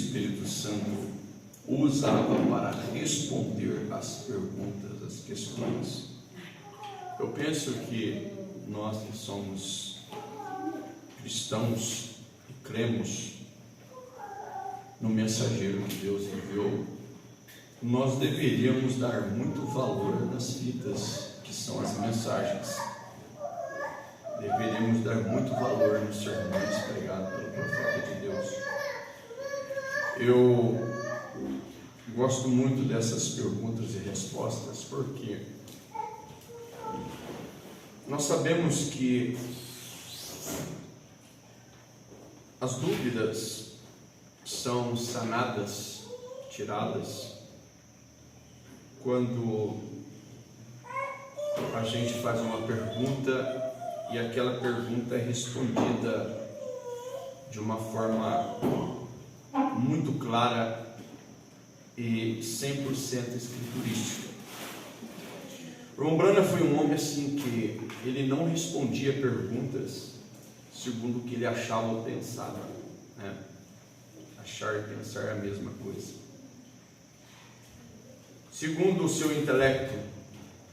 Espírito Santo o usava para responder às perguntas, às questões. Eu penso que nós que somos cristãos e cremos no mensageiro que Deus enviou, nós deveríamos dar muito valor nas fitas que são as mensagens. Deveríamos dar muito valor nos sermões pregados pelo profeta de Deus. Eu gosto muito dessas perguntas e respostas, porque nós sabemos que as dúvidas são sanadas, tiradas, quando a gente faz uma pergunta e aquela pergunta é respondida de uma forma muito clara e 100% escriturística. Ron Branham foi um homem assim que ele não respondia perguntas segundo o que ele achava ou pensava, né? Achar e pensar é a mesma coisa. Segundo o seu intelecto,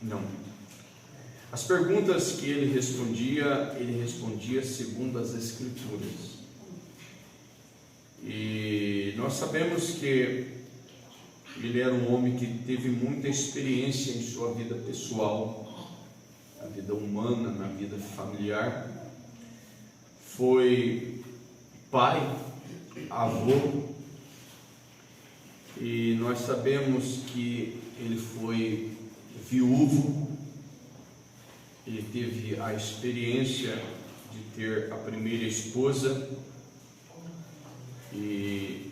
não. As perguntas que ele respondia segundo as Escrituras. E nós sabemos que ele era um homem que teve muita experiência em sua vida pessoal, na vida humana, na vida familiar. Foi pai, avô, e nós sabemos que ele foi viúvo. Ele teve a experiência de ter a primeira esposa e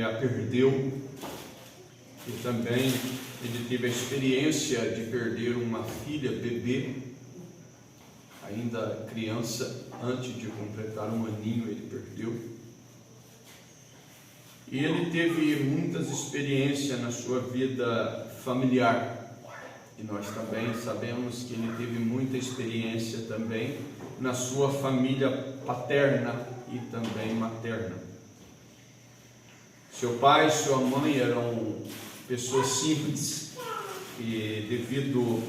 a perdeu, e também ele teve a experiência de perder uma filha, bebê, ainda criança, antes de completar um aninho ele perdeu. E ele teve muitas experiências na sua vida familiar. E nós também sabemos que ele teve muita experiência também na sua família paterna e também materna. Seu pai e sua mãe eram pessoas simples, e devido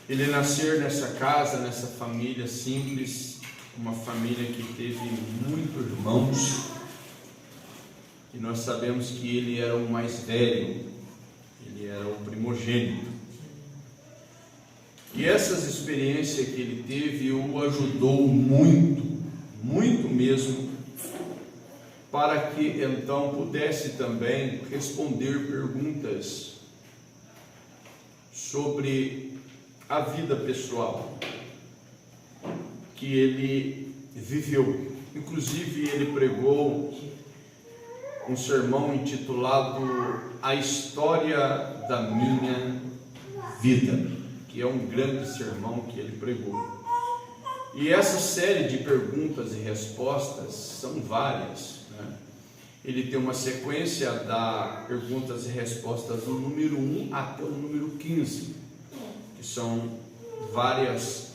ele nascer nessa casa, nessa família simples, uma família que teve muitos irmãos, e nós sabemos que ele era o mais velho, ele era o primogênito. E essas experiências que ele teve o ajudou muito, muito mesmo, para que então pudesse também responder perguntas sobre a vida pessoal que ele viveu. Inclusive ele pregou um sermão intitulado A História da Minha Vida, que é um grande sermão que ele pregou. E essa série de perguntas e respostas são várias, né? Ele tem uma sequência da perguntas e respostas do número 1 até o número 15, que são várias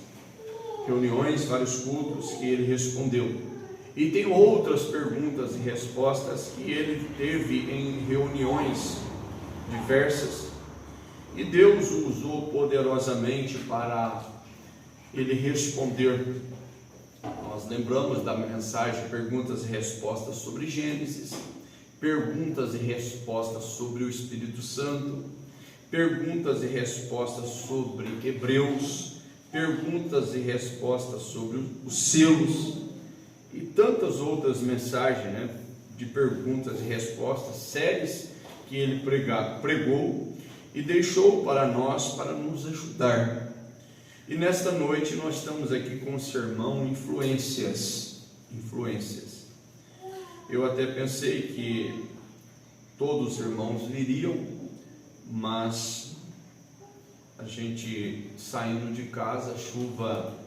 reuniões, vários cultos que ele respondeu. E tem outras perguntas e respostas que ele teve em reuniões diversas, e Deus o usou poderosamente para ele responder. Nós lembramos da mensagem perguntas e respostas sobre Gênesis, perguntas e respostas sobre o Espírito Santo, perguntas e respostas sobre Hebreus, perguntas e respostas sobre os selos, e tantas outras mensagens, né, de perguntas e respostas, séries que ele pregou e deixou para nós, para nos ajudar. E nesta noite nós estamos aqui com o sermão Influências. Eu até pensei que todos os irmãos viriam, mas a gente saindo de casa, a chuva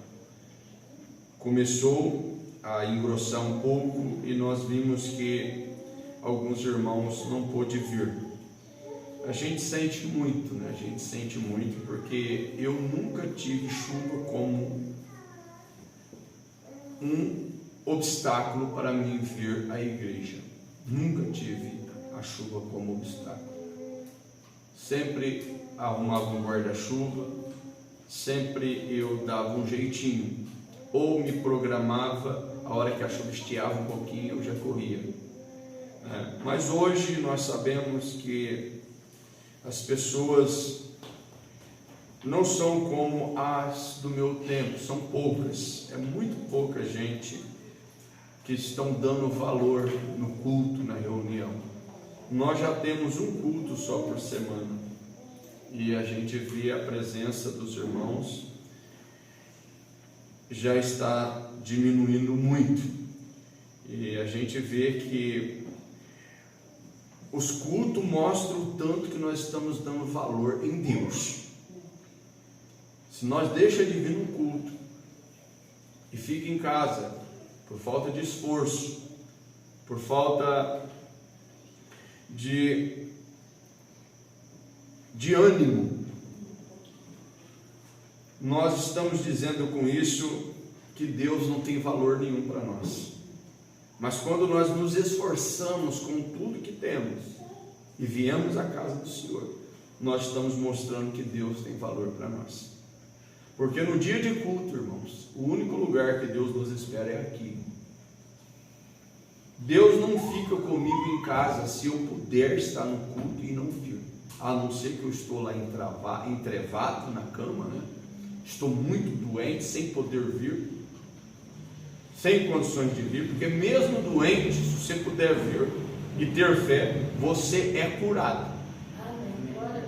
começou a engrossar um pouco e nós vimos que alguns irmãos não pôde vir. A gente sente muito, né? A gente sente muito, porque eu nunca tive chuva como obstáculo para mim vir à igreja. Nunca tive a chuva como obstáculo. Sempre arrumava um guarda-chuva, sempre eu dava um jeitinho, ou me programava, a hora que a chuva estiava um pouquinho eu já corria. Mas hoje nós sabemos que as pessoas não são como as do meu tempo, são poucas, é muito pouca gente que estão dando valor no culto, na reunião. Nós já temos um culto só por semana e a gente vê a presença dos irmãos já está diminuindo muito, e a gente vê que os cultos mostram o tanto que nós estamos dando valor em Deus. Se nós deixamos de vir no culto e fica em casa por falta de esforço, por falta de ânimo, nós estamos dizendo com isso que Deus não tem valor nenhum para nós. Mas quando nós nos esforçamos com tudo que temos e viemos à casa do Senhor, nós estamos mostrando que Deus tem valor para nós. Porque no dia de culto, irmãos, o único lugar que Deus nos espera é aqui. Deus não fica comigo em casa se eu puder estar no culto e não vir, a não ser que eu estou lá entrevado na cama, né? Estou muito doente, sem poder vir, sem condições de vir, porque mesmo doente, se você puder vir e ter fé, você é curado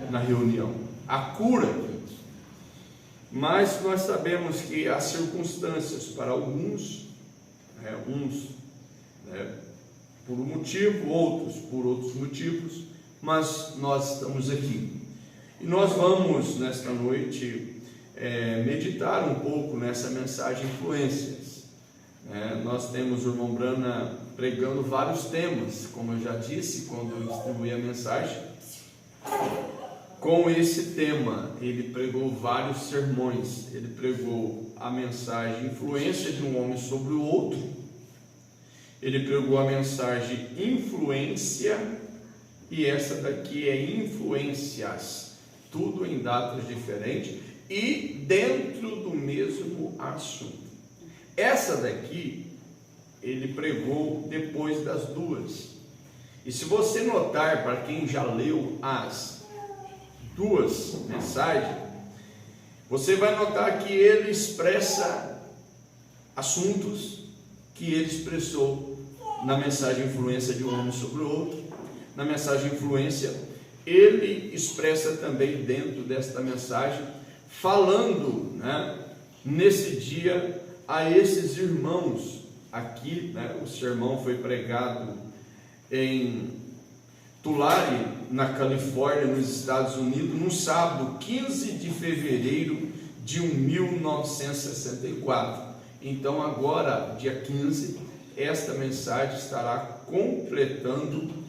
na reunião. A cura, gente. Mas nós sabemos que há circunstâncias para alguns, por um motivo, outros por outros motivos, mas nós estamos aqui. E nós vamos, nesta noite, meditar um pouco nessa mensagem influências. Nós temos o irmão Brana pregando vários temas, como eu já disse quando eu distribuí a mensagem. Com esse tema, ele pregou vários sermões. Ele pregou a mensagem influência de um homem sobre o outro. Ele pregou a mensagem influência, e essa daqui é influências, tudo em datas diferentes e dentro do mesmo assunto. Essa daqui ele pregou depois das duas. E se você notar, para quem já leu as duas mensagens, você vai notar que ele expressa assuntos que ele expressou na mensagem influência de um homem sobre o outro. Na mensagem influência, ele expressa também dentro desta mensagem, falando, nesse dia a esses irmãos aqui, o sermão foi pregado em Tulare, na Califórnia, nos Estados Unidos, no sábado 15 de fevereiro de 1964. Então agora, dia 15, esta mensagem estará completando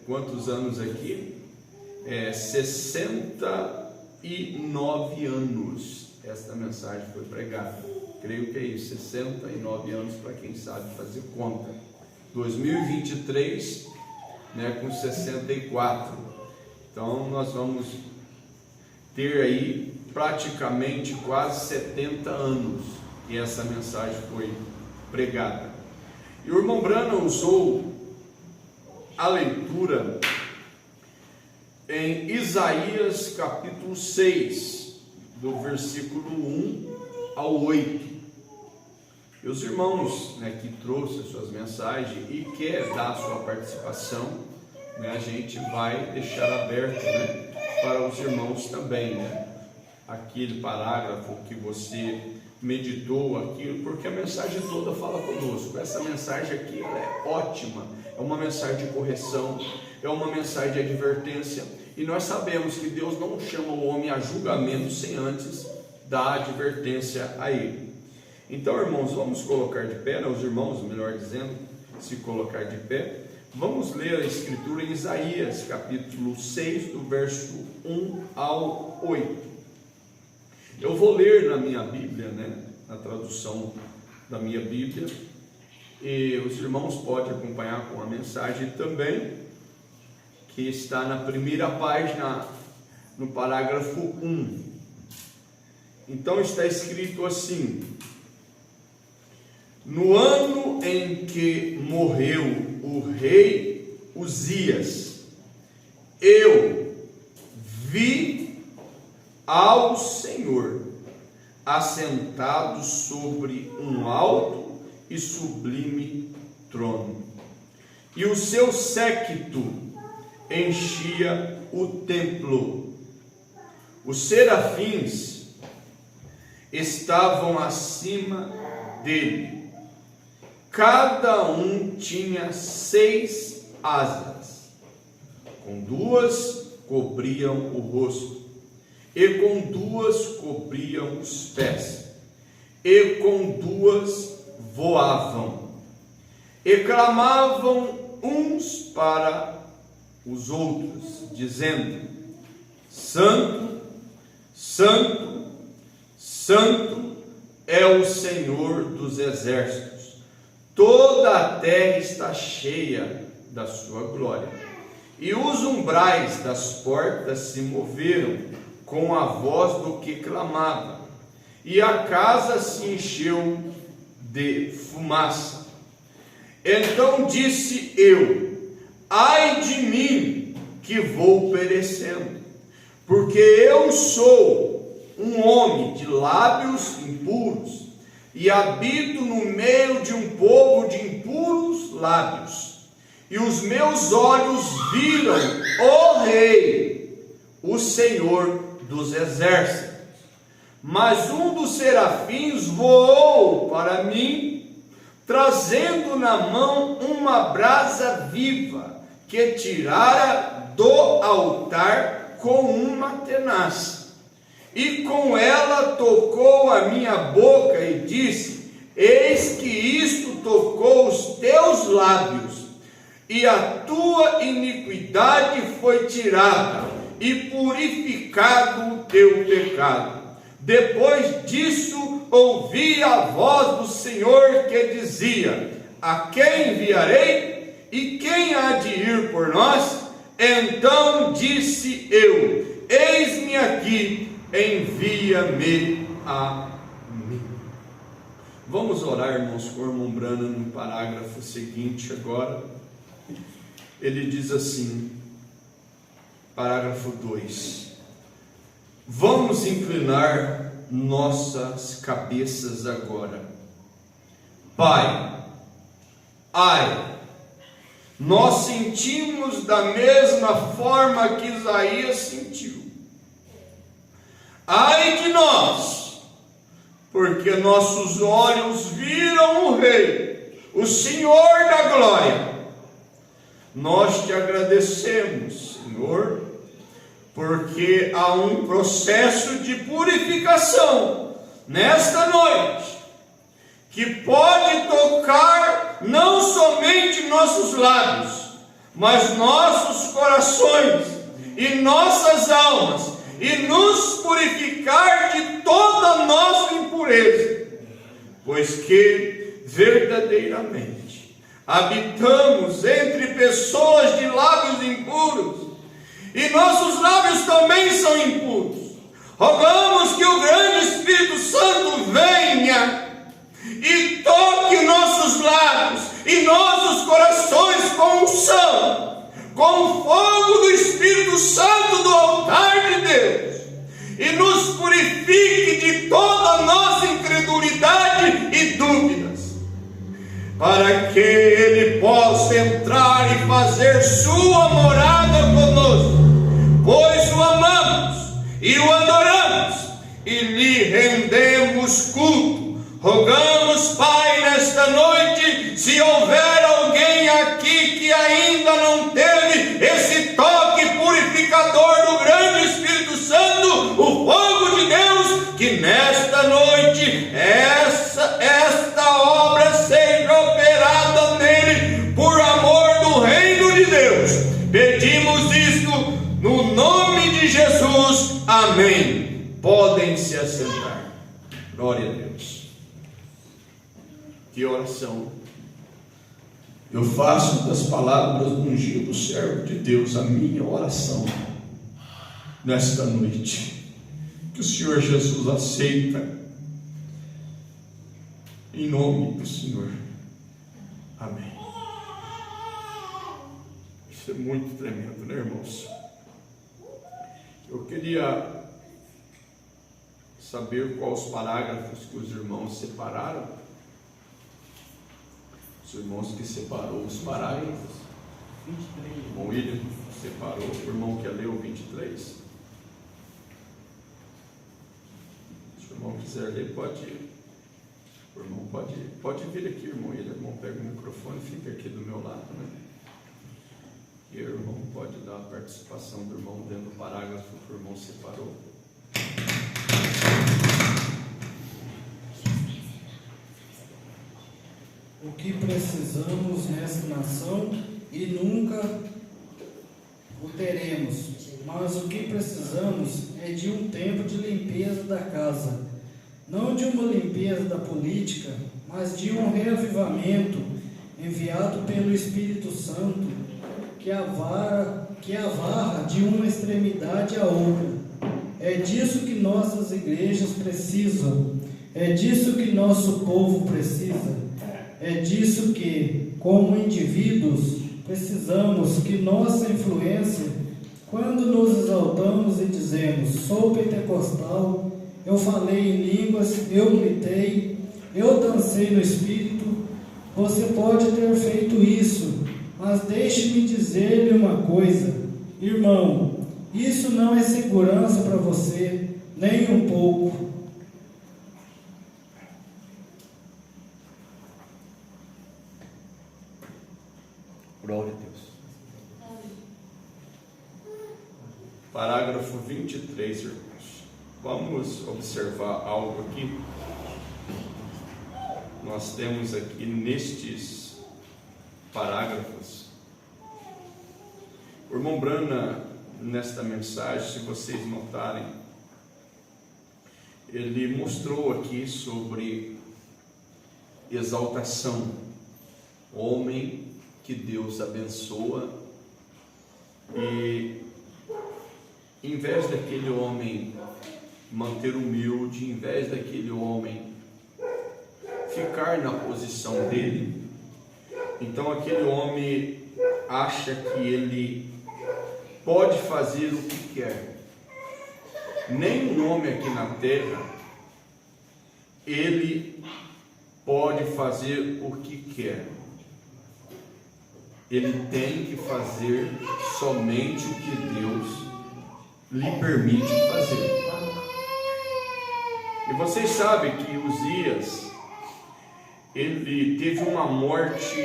quantos anos aqui? 69 anos esta mensagem foi pregada. Creio que é isso, 69 anos para quem sabe fazer conta. 2023, com 64. Então nós vamos ter aí praticamente quase 70 anos que essa mensagem foi pregada. E o irmão Brana usou a leitura em Isaías capítulo 6, do versículo 1 ao 8. E os irmãos que trouxeram suas mensagens e quer dar sua participação, a gente vai deixar aberto para os irmãos também, aquele parágrafo que você meditou aquilo, porque a mensagem toda fala conosco. Essa mensagem aqui ela é ótima, é uma mensagem de correção, é uma mensagem de advertência, e nós sabemos que Deus não chama o homem a julgamento sem antes dar advertência a ele. Então, irmãos, vamos colocar de pé, os irmãos, melhor dizendo, se colocar de pé. Vamos ler a escritura em Isaías capítulo 6, do verso 1 ao 8. Eu vou ler na minha Bíblia, na tradução da minha Bíblia, e os irmãos podem acompanhar com a mensagem também, que está na primeira página, no parágrafo 1. Então está escrito assim: no ano em que morreu o rei Uzias, eu vi ao Senhor assentado sobre um alto e sublime trono, e o seu séquito enchia o templo. Os serafins estavam acima dele, cada um tinha 6 asas, com 2 cobriam o rosto, e com 2 cobriam os pés, e com 2 voavam, e clamavam uns para os outros, dizendo: Santo, Santo, Santo é o Senhor dos exércitos, toda a terra está cheia da sua glória. E os umbrais das portas se moveram com a voz do que clamava, e a casa se encheu de fumaça. Então disse eu: ai de mim, que vou perecendo, porque eu sou um homem de lábios impuros, e habito no meio de um povo de impuros lábios, e os meus olhos viram o Rei, o Senhor dos exércitos. Mas um dos serafins voou para mim, trazendo na mão uma brasa viva, que tirara do altar com uma tenaz, e com ela tocou a minha boca e disse: eis que isto tocou os teus lábios, e a tua iniquidade foi tirada, e purificado o teu pecado. Depois disso ouvi a voz do Senhor que dizia: a quem enviarei? E quem há de ir por nós? Então disse eu: eis-me aqui, envia-me a mim. Vamos orar, irmãos, com o irmão Brana no parágrafo seguinte agora. Ele diz assim, parágrafo 2: vamos inclinar nossas cabeças agora. Pai, ai, nós sentimos da mesma forma que Isaías sentiu. Ai de nós, porque nossos olhos viram o Rei, o Senhor da glória. Nós te agradecemos, Senhor, porque há um processo de purificação nesta noite, que pode tocar não somente nossos lábios, mas nossos corações e nossas almas, e nos purificar de toda nossa impureza, pois que verdadeiramente habitamos entre pessoas de lábios impuros, e nossos lábios também são impuros. Rogamos que o grande Espírito Santo venha e toque nossos lábios e nossos corações com unção, com o fogo do Espírito Santo do altar de Deus, e nos purifique de toda nossa incredulidade e dúvidas, para que Ele possa entrar e fazer sua morada conosco, pois o amamos e o adoramos e lhe rendemos culto. Rogamos, Pai, nesta noite, se houver alguém aqui que ainda não teve esse toque purificador do grande Espírito Santo, o fogo de Deus, que nesta noite esta obra seja operada nele por amor do reino de Deus. Pedimos isto no nome de Jesus. Amém. Podem se assentar. Glória a Deus. Que oração! Eu faço das palavras do ungido servo de Deus a minha oração nesta noite. Que o Senhor Jesus aceita, em nome do Senhor. Amém. Isso é muito tremendo, né, irmãos? Eu queria saber quais os parágrafos que os irmãos separaram. Os irmãos que separou os parágrafos. 23. O irmão William separou. O irmão que leu 23. Se o irmão quiser ler, pode ir. O irmão pode vir aqui, irmão William. O irmão pega o microfone e fica aqui do meu lado, né? E o irmão pode dar a participação do irmão dentro do parágrafo que o irmão separou. O que precisamos nesta nação e nunca o teremos, mas o que precisamos é de um tempo de limpeza da casa, não de uma limpeza da política, mas de um reavivamento enviado pelo Espírito Santo que avarra de uma extremidade à outra. É disso que nossas igrejas precisam, é disso que nosso povo precisa. É disso que, como indivíduos, precisamos que nossa influência, quando nos exaltamos e dizemos, sou pentecostal, eu falei em línguas, eu gritei, eu dancei no Espírito, você pode ter feito isso, mas deixe-me dizer-lhe uma coisa, irmão, isso não é segurança para você, nem um pouco. Glória a Deus. Parágrafo 23, irmãos. Vamos observar algo aqui. Nós temos aqui nestes parágrafos. O irmão Brana, nesta mensagem, se vocês notarem, ele mostrou aqui sobre exaltação. Homem que Deus abençoa, e em vez daquele homem manter humilde, em vez daquele homem ficar na posição dele, então aquele homem acha que ele pode fazer o que quer. Nenhum homem aqui na terra ele pode fazer o que quer. Ele tem que fazer somente o que Deus lhe permite fazer. E vocês sabem que Uzias, ele teve uma morte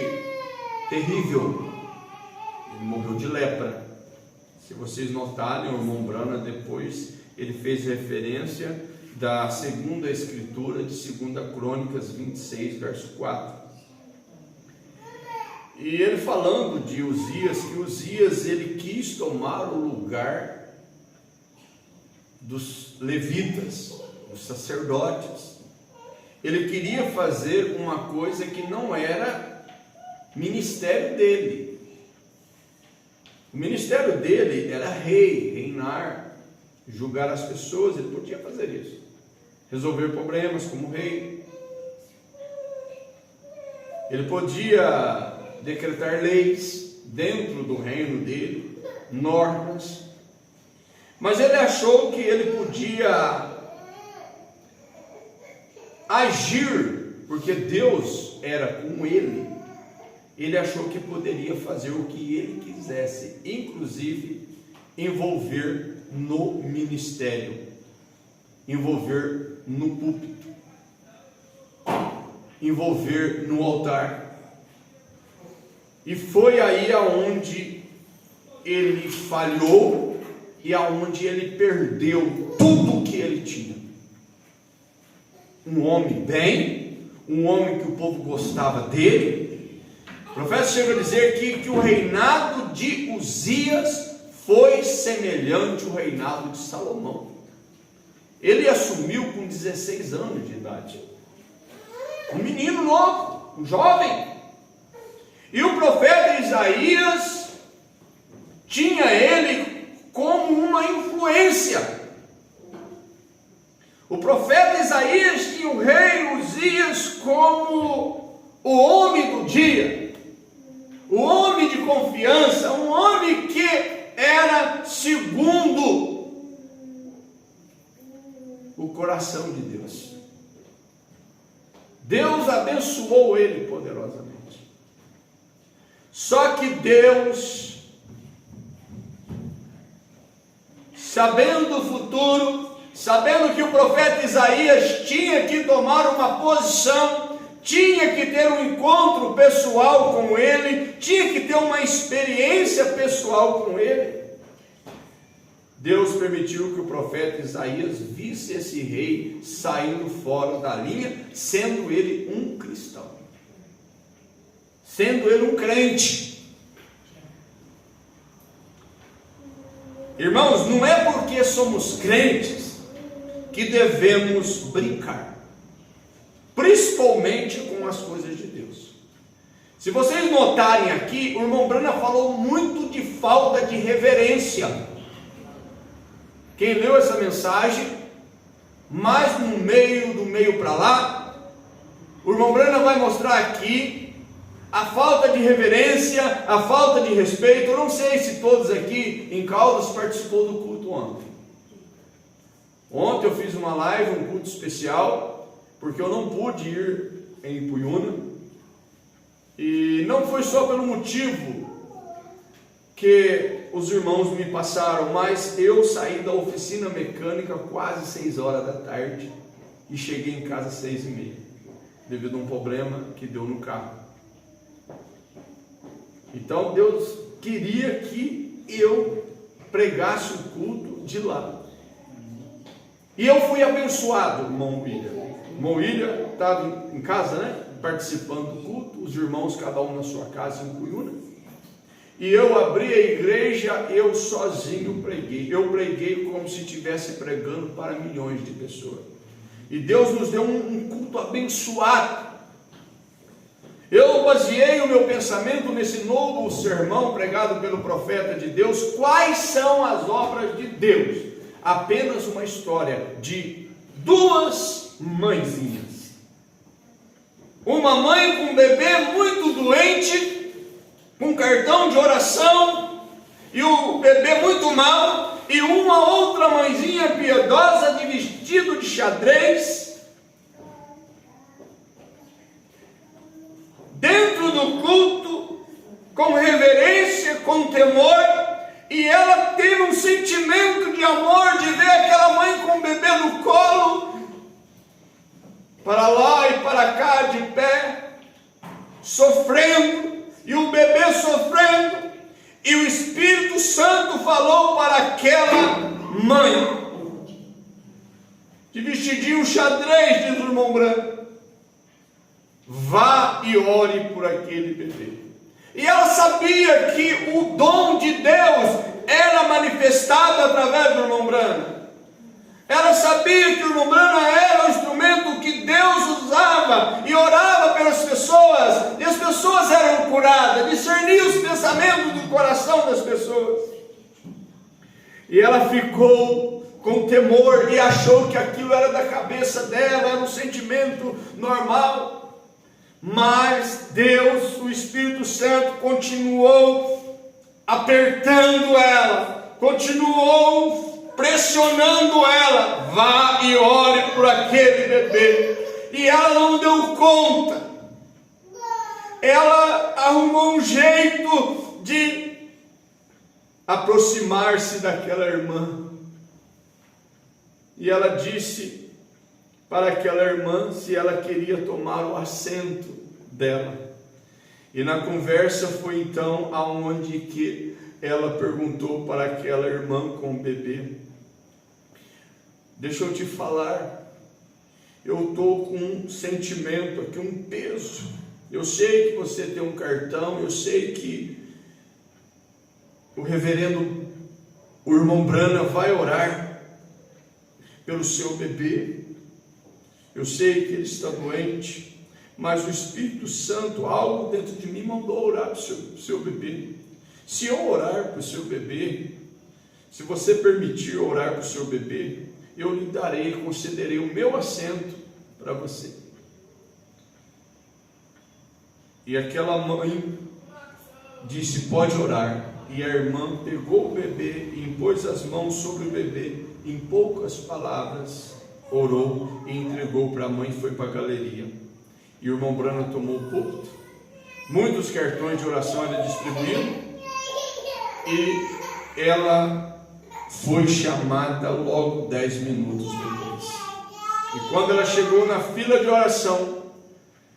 terrível. Ele morreu de lepra. Se vocês notarem, o irmão Brana depois, ele fez referência da segunda escritura de 2 Crônicas 26, verso 4. E ele falando de Uzias, que Uzias ele quis tomar o lugar dos levitas, dos sacerdotes. Ele queria fazer uma coisa que não era ministério dele. O ministério dele era reinar, julgar as pessoas. Ele podia fazer isso, resolver problemas como rei. Ele podia decretar leis dentro do reino dele, normas, mas ele achou que ele podia agir, porque Deus era com ele. Ele achou que poderia fazer o que ele quisesse, inclusive envolver no ministério, envolver no púlpito, envolver no altar. E foi aí aonde ele falhou e aonde ele perdeu tudo o que ele tinha. Um homem bem, um homem que o povo gostava dele. O profeta chega a dizer que o reinado de Uzias foi semelhante ao reinado de Salomão. Ele assumiu com 16 anos de idade. Um menino novo. um jovem. E o profeta Isaías tinha ele como uma influência. O profeta Isaías tinha o rei Uzias como o homem do dia, o homem de confiança, um homem que era segundo o coração de Deus. Deus abençoou ele poderosamente. Só que Deus, sabendo o futuro, sabendo que o profeta Isaías tinha que tomar uma posição, tinha que ter um encontro pessoal com ele, tinha que ter uma experiência pessoal com ele, Deus permitiu que o profeta Isaías visse esse rei saindo fora da linha, sendo ele um cristão, sendo ele um crente. Irmãos, não é porque somos crentes que devemos brincar, principalmente com as coisas de Deus. Se vocês notarem aqui, o irmão Brana falou muito de falta de reverência. Quem leu essa mensagem, mais no meio, do meio para lá, o irmão Brana vai mostrar aqui a falta de reverência, a falta de respeito. Eu não sei se todos aqui em Caldas participou do culto ontem. Ontem eu fiz uma live, um culto especial, porque eu não pude ir em Ipuiuna, e não foi só pelo motivo que os irmãos me passaram, mas eu saí da oficina mecânica quase 6 horas da tarde e cheguei em casa às 6h30, devido a um problema que deu no carro. Então Deus queria que eu pregasse o culto de lá. E eu fui abençoado, irmão William. Irmão William estava em casa, né? Participando do culto, os irmãos, cada um na sua casa em Ipuiuna. E eu abri a igreja, eu sozinho preguei. Eu preguei como se estivesse pregando para milhões de pessoas. E Deus nos deu um culto abençoado. Eu baseei o meu pensamento nesse novo sermão pregado pelo profeta de Deus. Quais são as obras de Deus? Apenas uma história de 2 mãezinhas. Uma mãe com um bebê muito doente, com cartão de oração, e o bebê muito mal, e uma outra mãezinha piedosa de vestido de xadrez, dentro do culto, com reverência, com temor, e ela teve um sentimento de amor de ver aquela mãe com o bebê no colo, para lá e para cá de pé, sofrendo, e o bebê sofrendo, e o Espírito Santo falou para aquela mãe, de vestidinho xadrez, diz o irmão Branco: vá e ore por aquele bebê. E ela sabia que o dom de Deus era manifestado através do irmão Brana. Ela sabia que o irmão Brana era o instrumento que Deus usava e orava pelas pessoas, e as pessoas eram curadas, discernia os pensamentos do coração das pessoas. E ela ficou com temor e achou que aquilo era da cabeça dela, era um sentimento normal. Mas Deus, o Espírito Santo, continuou apertando ela, continuou pressionando ela: vá e ore por aquele bebê. E ela não deu conta. Ela arrumou um jeito de aproximar-se daquela irmã. E ela disse para aquela irmã se ela queria tomar o assento dela. E na conversa foi então aonde que ela perguntou para aquela irmã com o bebê: deixa eu te falar, eu estou com um sentimento aqui, um peso. Eu sei que você tem um cartão, eu sei que o reverendo, o irmão Brana, vai orar pelo seu bebê. Eu sei que ele está doente, mas o Espírito Santo, algo dentro de mim, mandou orar para o seu bebê. Se eu orar para o seu bebê, se você permitir orar para o seu bebê, eu lhe darei, concederei o meu assento para você. E aquela mãe disse: pode orar. E a irmã pegou o bebê e impôs as mãos sobre o bebê. Em poucas palavras, orou e entregou para a mãe e foi para a galeria. E o irmão Branham tomou o púlpito. Muitos cartões de oração ele distribuiu. E ela foi chamada logo 10 minutos depois. E quando ela chegou na fila de oração,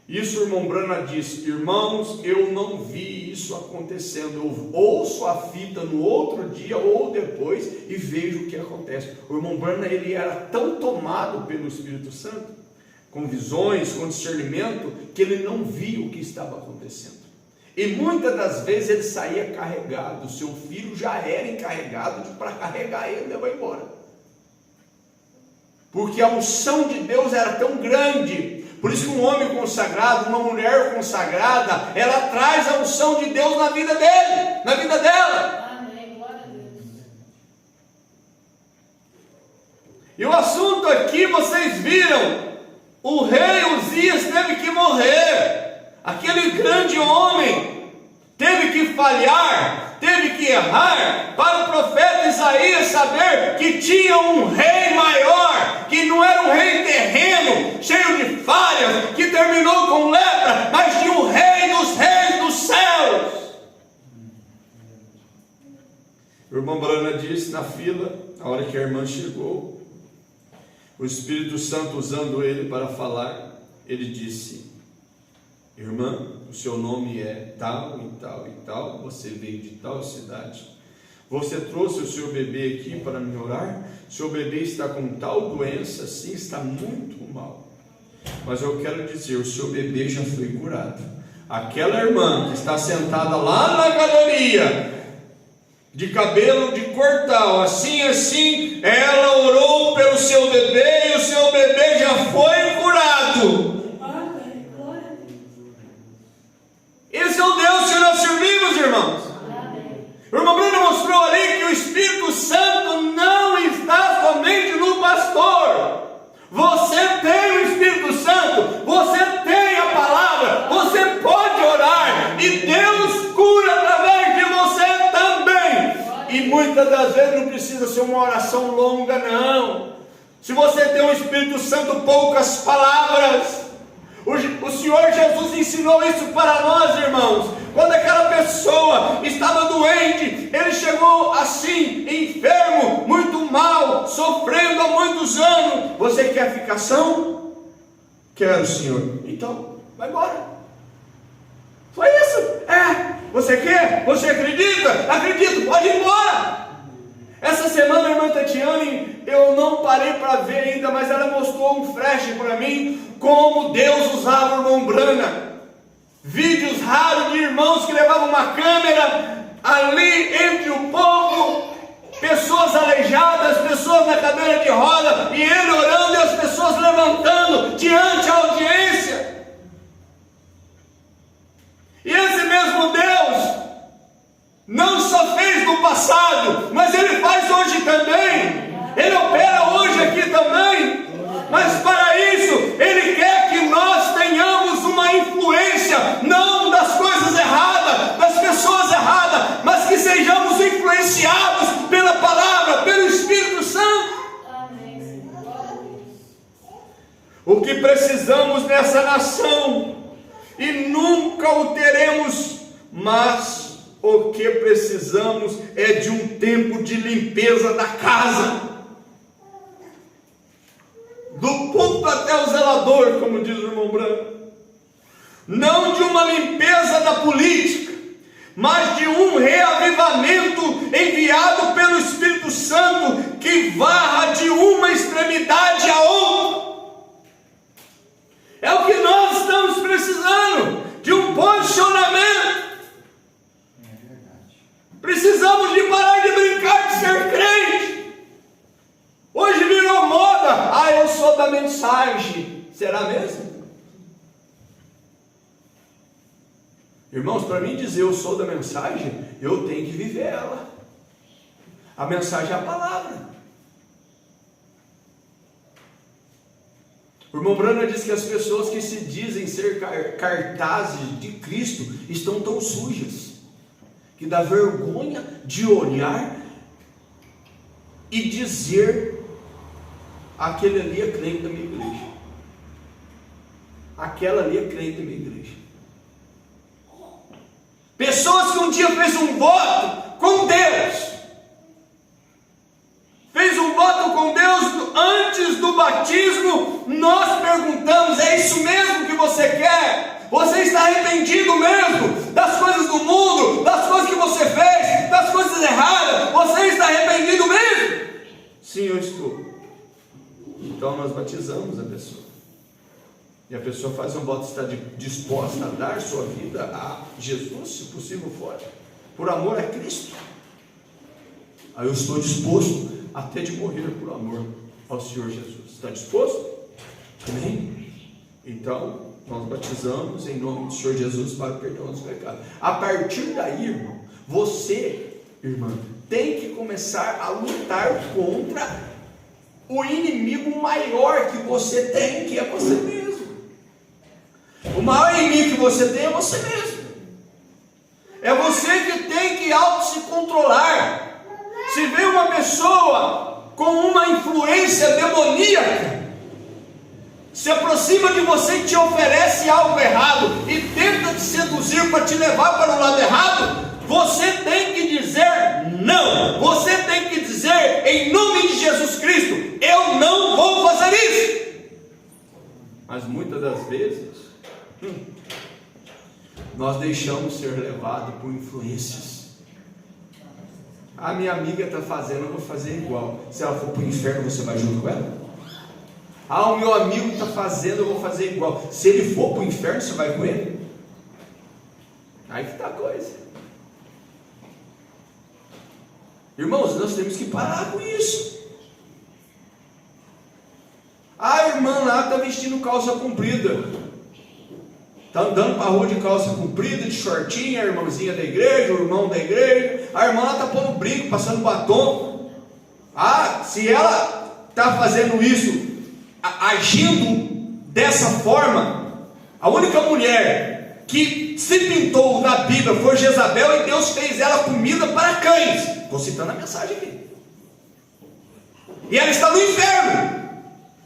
isso o irmão Branham disse: irmãos, eu não vi isso acontecendo. Eu ouço a fita no outro dia ou depois e vejo o que acontece. O irmão Branham, ele era tão tomado pelo Espírito Santo, com visões, com discernimento, que ele não via o que estava acontecendo. E muitas das vezes ele saía carregado. O seu filho já era encarregado para carregar ele e levar embora, porque a unção de Deus era tão grande. Por isso que um homem consagrado, uma mulher consagrada, ela traz a unção de Deus na vida dele, na vida dela. Amém, glória a Deus. E o assunto aqui, vocês viram, o rei Uzias teve que morrer. Aquele grande homem teve que falhar, teve que errar, para o profeta Isaías saber que tinha um rei maior, que não era um rei terreno, cheio de falhas, que terminou com lepra, mas de um rei dos reis dos céus. O irmão Branham disse na fila, na hora que a irmã chegou, o Espírito Santo usando ele para falar, ele disse: irmã, o seu nome é tal e tal e tal, você veio de tal cidade, você trouxe o seu bebê aqui para me orar, seu bebê está com tal doença, sim, está muito mal, mas eu quero dizer, o seu bebê já foi curado. Aquela irmã que está sentada lá na galeria, de cabelo de cortal, assim, ela orou pelo seu bebê e o seu bebê já foi curado. Esse é o Deus que nós servimos, irmãos. O irmão Bruno mostrou ali que o Espírito Santo não está somente no pastor. Você tem o Espírito Santo, você tem a palavra, você pode orar e Deus cura através de você também. E muitas das vezes não precisa ser uma oração longa, não. Se você tem o Espírito Santo, poucas palavras. O Senhor Jesus ensinou isso para nós, irmãos. Quando aquela pessoa estava doente, ele chegou assim, enfermo, muito mal, sofrendo há muitos anos. Você quer ficar são? Quero, Senhor. Então, vai embora. Foi isso. Você quer? Você acredita? Acredito, pode ir embora. Essa semana a irmã Tatiane, eu não parei para ver ainda, mas ela mostrou um flash para mim, como Deus usava o irmão Branham. Vídeos raros de irmãos que levavam uma câmera ali entre o povo, pessoas aleijadas, pessoas na cadeira de roda, e ele orando e as pessoas levantando diante da audiência. E esse mesmo Deus não só fez no passado, mas Ele faz hoje também. Ele opera hoje aqui também. Mas para isso, Ele quer que nós tenhamos uma influência, não das coisas erradas, das pessoas erradas, mas que sejamos influenciados pela palavra, pelo Espírito Santo. Amém. O que precisamos nessa nação, e nunca o teremos, mas o que precisamos é de um tempo de limpeza da casa, do púlpito até o zelador, como diz o irmão Branham. Não de uma limpeza da política, mas de um reavivamento enviado pelo Espírito Santo, que varra de uma extremidade a outra. É o que nós estamos precisando, de um posicionamento. Precisamos de parar de brincar de ser crente. Hoje virou moda. Eu sou da mensagem. Será mesmo? Irmãos, para mim dizer eu sou da mensagem, eu tenho que viver ela. A mensagem é a palavra. O irmão Brana diz que as pessoas que se dizem ser cartazes de Cristo estão tão sujas, que dá vergonha de olhar e dizer: aquele ali é crente da minha igreja, aquela ali é crente da minha igreja. Pessoas que um dia fez um voto com Deus, fez um voto com Deus antes do batismo. Nós perguntamos: é isso mesmo que você quer? Você está arrependido mesmo das coisas do mundo, das coisas que você fez, das coisas erradas? Você está arrependido mesmo? Sim, eu estou. Então nós batizamos a pessoa. E a pessoa faz um voto, está disposta a dar sua vida a Jesus, se possível for, por amor a Cristo. Aí eu estou disposto até de morrer por amor ao Senhor Jesus. Está disposto? Amém? Então, nós batizamos em nome do Senhor Jesus para o perdão dos pecados. A partir daí, irmão, você, irmã, tem que começar a lutar contra o inimigo maior que você tem, que é você mesmo. O maior inimigo que você tem é você mesmo. É você que tem que se controlar. Se vê uma pessoa com uma influência demoníaca, se aproxima de você e te oferece algo errado e tenta te seduzir para te levar para o lado errado, você tem que dizer não. Você tem que dizer, em nome de Jesus Cristo: eu não vou fazer isso. Mas muitas das vezes nós deixamos ser levados por influências. A minha amiga está fazendo, eu vou fazer igual. Se ela for para o inferno, você vai junto com ela? Ah, o meu amigo está fazendo, eu vou fazer igual. Se ele for para o inferno, você vai com ele? Aí que está a coisa. Irmãos, nós temos que parar com isso. A irmã lá está vestindo calça comprida, está andando para a rua de calça comprida, de shortinho, a irmãzinha da igreja, o irmão da igreja. A irmã está pondo brinco, passando batom. Ah, se ela está fazendo isso, agindo dessa forma, a única mulher que se pintou na Bíblia foi Jezabel, e Deus fez ela comida para cães. Estou citando a mensagem aqui. E ela está no inferno.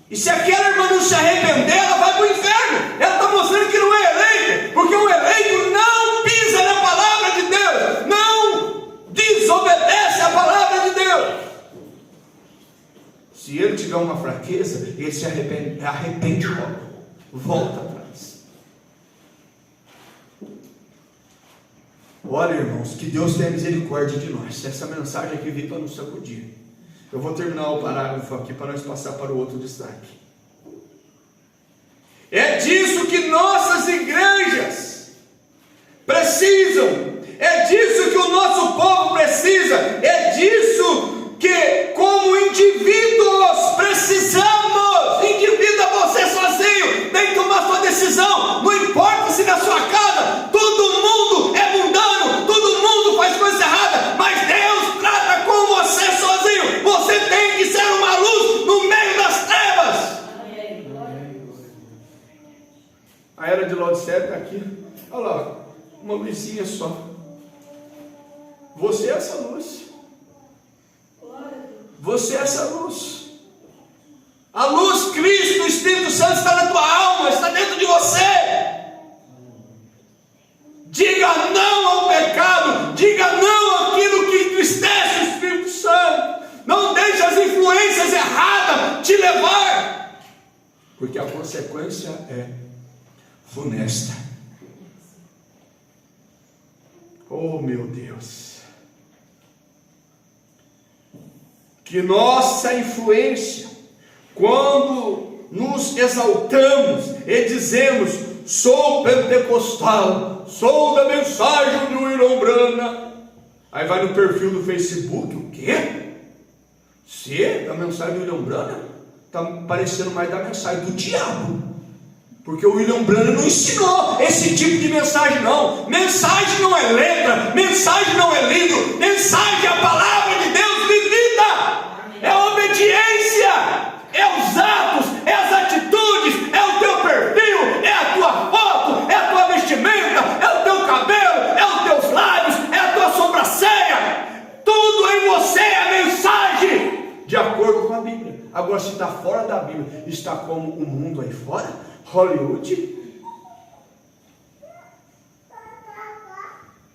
E se aquela irmã não se arrepender, ela vai para o inferno. Ela está mostrando que não é eleito, porque o eleito não pisa na palavra de Deus, não desobedece a palavra de Deus. Se ele tiver uma fraqueza, ele se arrepende logo, volta atrás. Olha, irmãos, que Deus tenha misericórdia de nós. Essa mensagem aqui veio para nos sacudir. Eu vou terminar o parágrafo aqui para nós passar para o outro destaque. É disso que nossas igrejas precisam, é disso que o nosso povo precisa, é disso que, como indivíduos, precisamos. Indivíduo é você sozinho, tem que tomar sua decisão. Não importa se na sua casa todo mundo é mundano, todo mundo faz coisa errada, mas Deus trata com você sozinho. Você tem que ser uma luz no meio das trevas. A era de Laodiceia está aqui. Olha lá, uma luzinha só. Você é essa luz. Você é essa luz. A luz, Cristo, o Espírito Santo está na tua alma, está dentro de você. Diga não ao pecado, diga não àquilo que entristece o Espírito Santo. Não deixe as influências erradas te levar, porque a consequência é funesta. Oh, meu Deus. Que nossa influência, quando nos exaltamos e dizemos: sou pentecostal, sou da mensagem do irmão Brana, aí vai no perfil do Facebook: o quê? Você da mensagem do irmão Brana? Está parecendo mais da mensagem do diabo. Porque o William Branham não ensinou esse tipo de mensagem, não. Mensagem não é letra, mensagem não é livro, mensagem é a palavra de Deus vivida, é a obediência, é os atos, é as atitudes, é o teu perfil, é a tua foto, é a tua vestimenta, é o teu cabelo, é os teus lábios, é a tua sobrancelha. Tudo em você é mensagem de acordo com a Bíblia. Agora, se está fora da Bíblia, está como o mundo aí fora, Hollywood,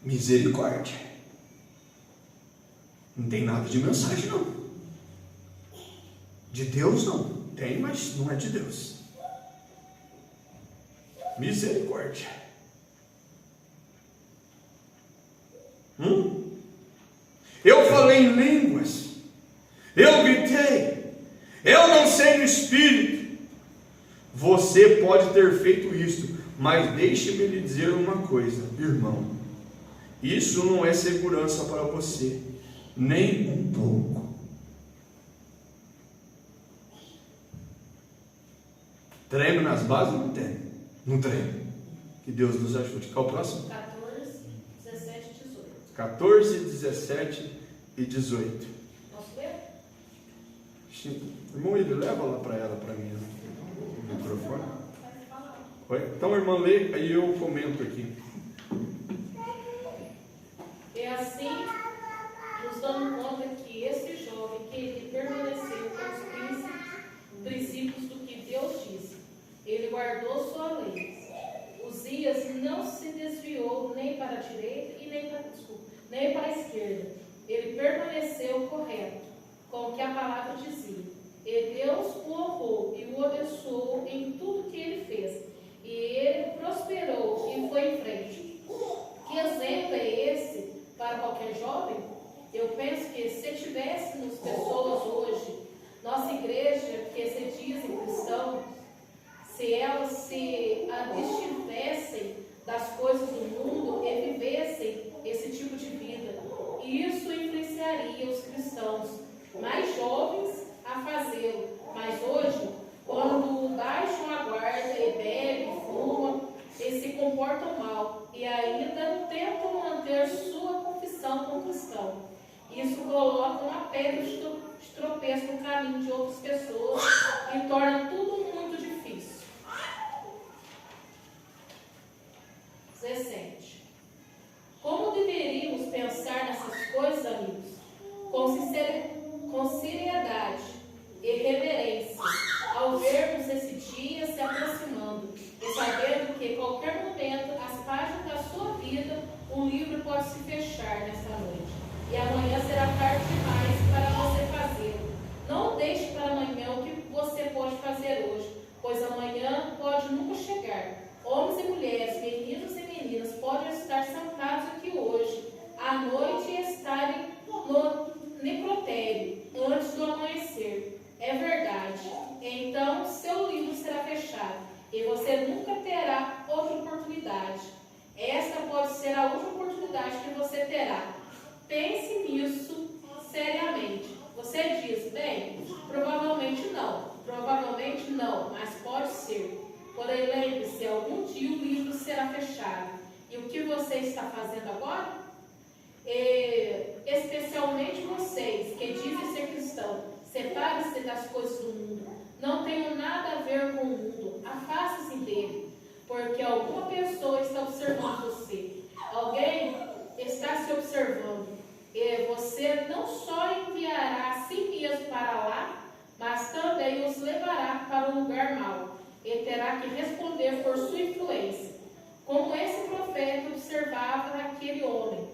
misericórdia, não tem nada de mensagem não, de Deus não, tem, mas não é de Deus. Misericórdia. Eu falei em línguas, eu gritei, eu não sei no espírito. Você pode ter feito isso, mas deixe-me lhe dizer uma coisa, irmão, isso não é segurança para você, nem um pouco. Treme nas bases? Não tem, não treme. Que Deus nos ajude. Qual é o próximo? 14, 17 e 18. 14, 17 e 18. Posso ler? Irmão, ele leva lá para ela, para mim, o microfone. Pode falar. Oi? Então, irmã, lê, aí eu comento aqui. E assim, nos damos conta que esse jovem, que ele permaneceu com os princípios do que Deus disse, ele guardou sua lei. Uzias não se desviou nem para a direita e nem para a esquerda. Ele permaneceu correto com o que a palavra dizia. E Deus o honrou e o abençoou em tudo que ele fez. E ele prosperou e foi em frente. Que exemplo é esse para qualquer jovem? Eu penso que se tivéssemos pessoas hoje, nossa igreja, que se dizem cristãos, se elas se abstivessem das coisas do mundo e vivessem esse tipo de vida, isso influenciaria os cristãos mais jovens a fazê-lo. Mas hoje, quando baixam a guarda e bebem, fumam e se comportam mal e ainda tentam manter sua confissão como cristão, isso coloca uma pedra de tropeço no caminho de outras pessoas e torna tudo muito difícil. 17. Como deveríamos pensar nessas coisas, amigos? Com seriedade e reverência, ao vermos esse dia se aproximando e sabendo que, em qualquer momento, as páginas da sua vida, um livro pode se fechar nesta noite, e amanhã será tarde demais para você fazê-lo. Não deixe para amanhã o que você pode fazer hoje, pois amanhã pode nunca chegar. Homens e mulheres, meninos e meninas podem estar sentados aqui hoje, à noite, e estarem no necrotério antes do amanhecer. É verdade. Então, seu livro será fechado e você nunca terá outra oportunidade. Esta pode ser a última oportunidade que você terá. Pense nisso seriamente. Você diz, bem, provavelmente não, mas pode ser. Porém, lembre-se, algum dia o livro será fechado. E o que você está fazendo agora? Especialmente vocês que dizem ser cristão, separe-se das coisas do mundo. Não tenham nada a ver com o mundo. Afaste-se dele, porque alguma pessoa está observando você. Alguém está se observando. E você não só enviará a si mesmo para lá, mas também os levará para um lugar mau. E terá que responder por sua influência. Como esse profeta observava aquele homem,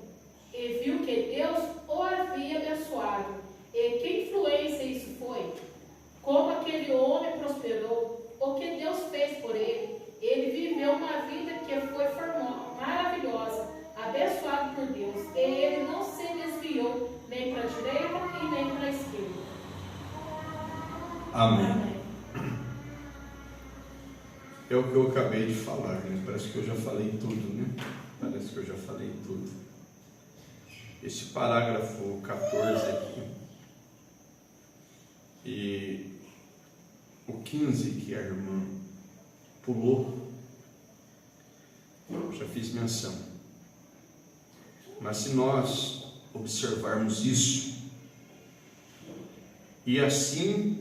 e viu que Deus o havia abençoado. E que influência isso foi? Como aquele homem prosperou, o que Deus fez por ele. Ele viveu uma vida que foi maravilhosa, abençoado por Deus. E ele não se desviou nem para a direita e nem para a esquerda. Amém. É o que eu acabei de falar, né? Parece que eu já falei tudo, né? Parece que eu já falei tudo. Esse parágrafo 14 aqui e o 15 que a irmã pulou. Já fiz menção. Mas se nós observarmos isso, e assim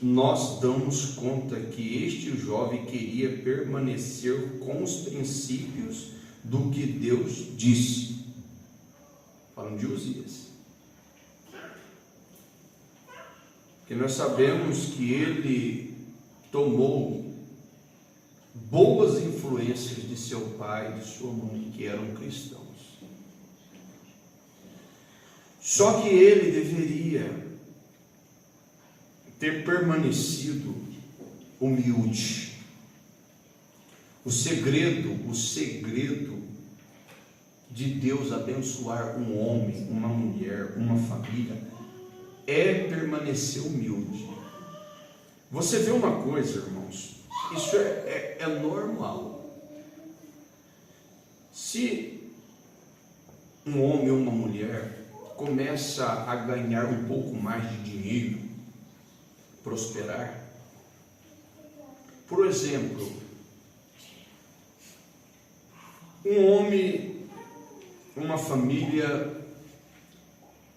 nós damos conta que este jovem queria permanecer com os princípios do que Deus disse. Falando de Uzias. Porque nós sabemos que ele tomou boas influências de seu pai e de sua mãe, que eram cristãos. Só que ele deveria ter permanecido humilde. O segredo de Deus abençoar um homem, uma mulher, uma família, é permanecer humilde. Você vê uma coisa, irmãos, isso é normal. Se um homem ou uma mulher começa a ganhar um pouco mais de dinheiro, prosperar, por exemplo, um homem, uma família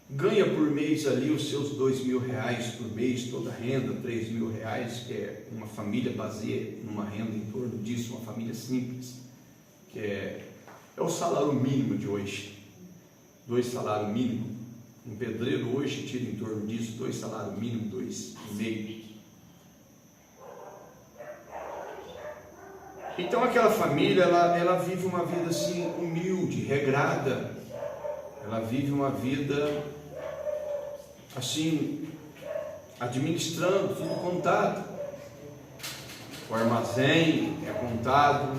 ganha por mês ali os seus R$2.000 por mês, toda a renda, R$3.000, que é uma família baseia numa renda em torno disso, uma família simples, que é o salário mínimo de hoje, 2 salários mínimos. Um pedreiro hoje tira em torno disso 2 salários mínimos, 2,5. Então aquela família, ela vive uma vida assim humilde, regrada. Ela vive uma vida assim, administrando, tudo contado. O armazém é contado,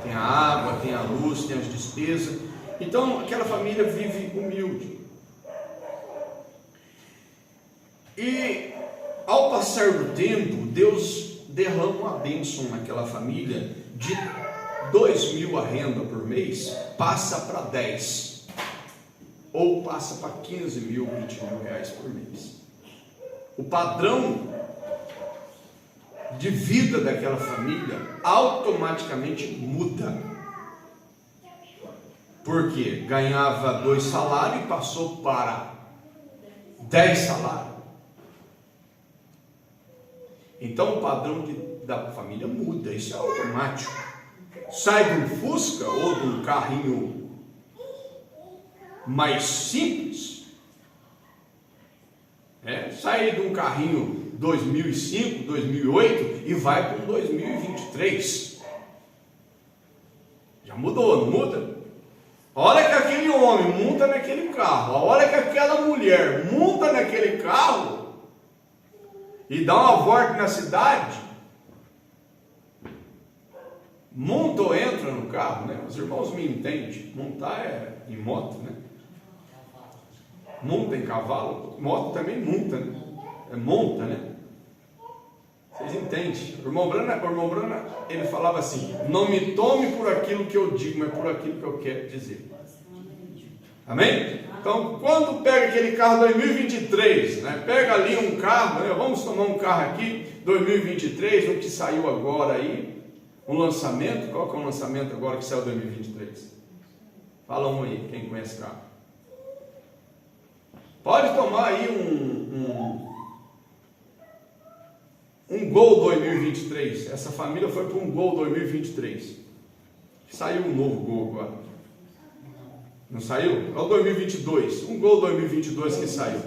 tem a água, tem a luz, tem as despesas. Então aquela família vive humilde. E ao passar do tempo, Deus derrama uma bênção naquela família de 2.000 a renda por mês, passa para 10, ou passa para 15 mil, 20 mil reais por mês. O padrão de vida daquela família automaticamente muda. Porque ganhava 2 salários e passou para 10 salários. Então o padrão da família muda, isso é automático. Sai de um Fusca ou de um carrinho mais simples, sai de um carrinho 2005, 2008 e vai para um 2023. Já mudou, não muda? A hora que aquele homem monta naquele carro, a hora que aquela mulher monta naquele carro e dá uma volta na cidade, monta ou entra no carro, né? Os irmãos me entendem, montar é em moto, né? Monta em cavalo, moto também monta, né? Monta, né? Vocês entendem? O irmão Brana, ele falava assim: não me tome por aquilo que eu digo, mas por aquilo que eu quero dizer. Amém? Então, quando pega aquele carro 2023, né? Pega ali um carro, né? Vamos tomar um carro aqui, 2023, o que saiu agora aí, um lançamento. Qual que é o lançamento agora que saiu 2023? Fala um aí, quem conhece carro. Pode tomar aí um Gol 2023. Essa família foi para um Gol 2023. Saiu um novo Gol agora. Não saiu? É o 2022. Um Gol 2022 que saiu.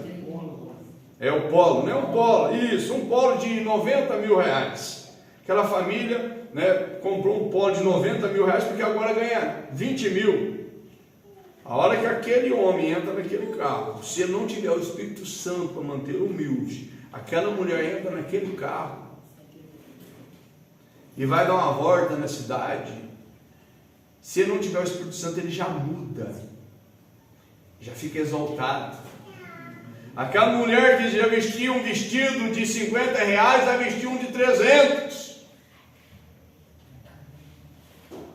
É o Polo, não é um Polo? Isso, um Polo de 90 mil reais. Aquela família, né, comprou um Polo de 90 mil reais porque agora ganha 20 mil. A hora que aquele homem entra naquele carro, se não tiver o Espírito Santo para manter humilde, aquela mulher entra naquele carro e vai dar uma volta na cidade. Se não tiver o Espírito Santo, ele já muda, já fica exaltado. Aquela mulher que já vestia um vestido de 50 reais, vai vestir um de 300.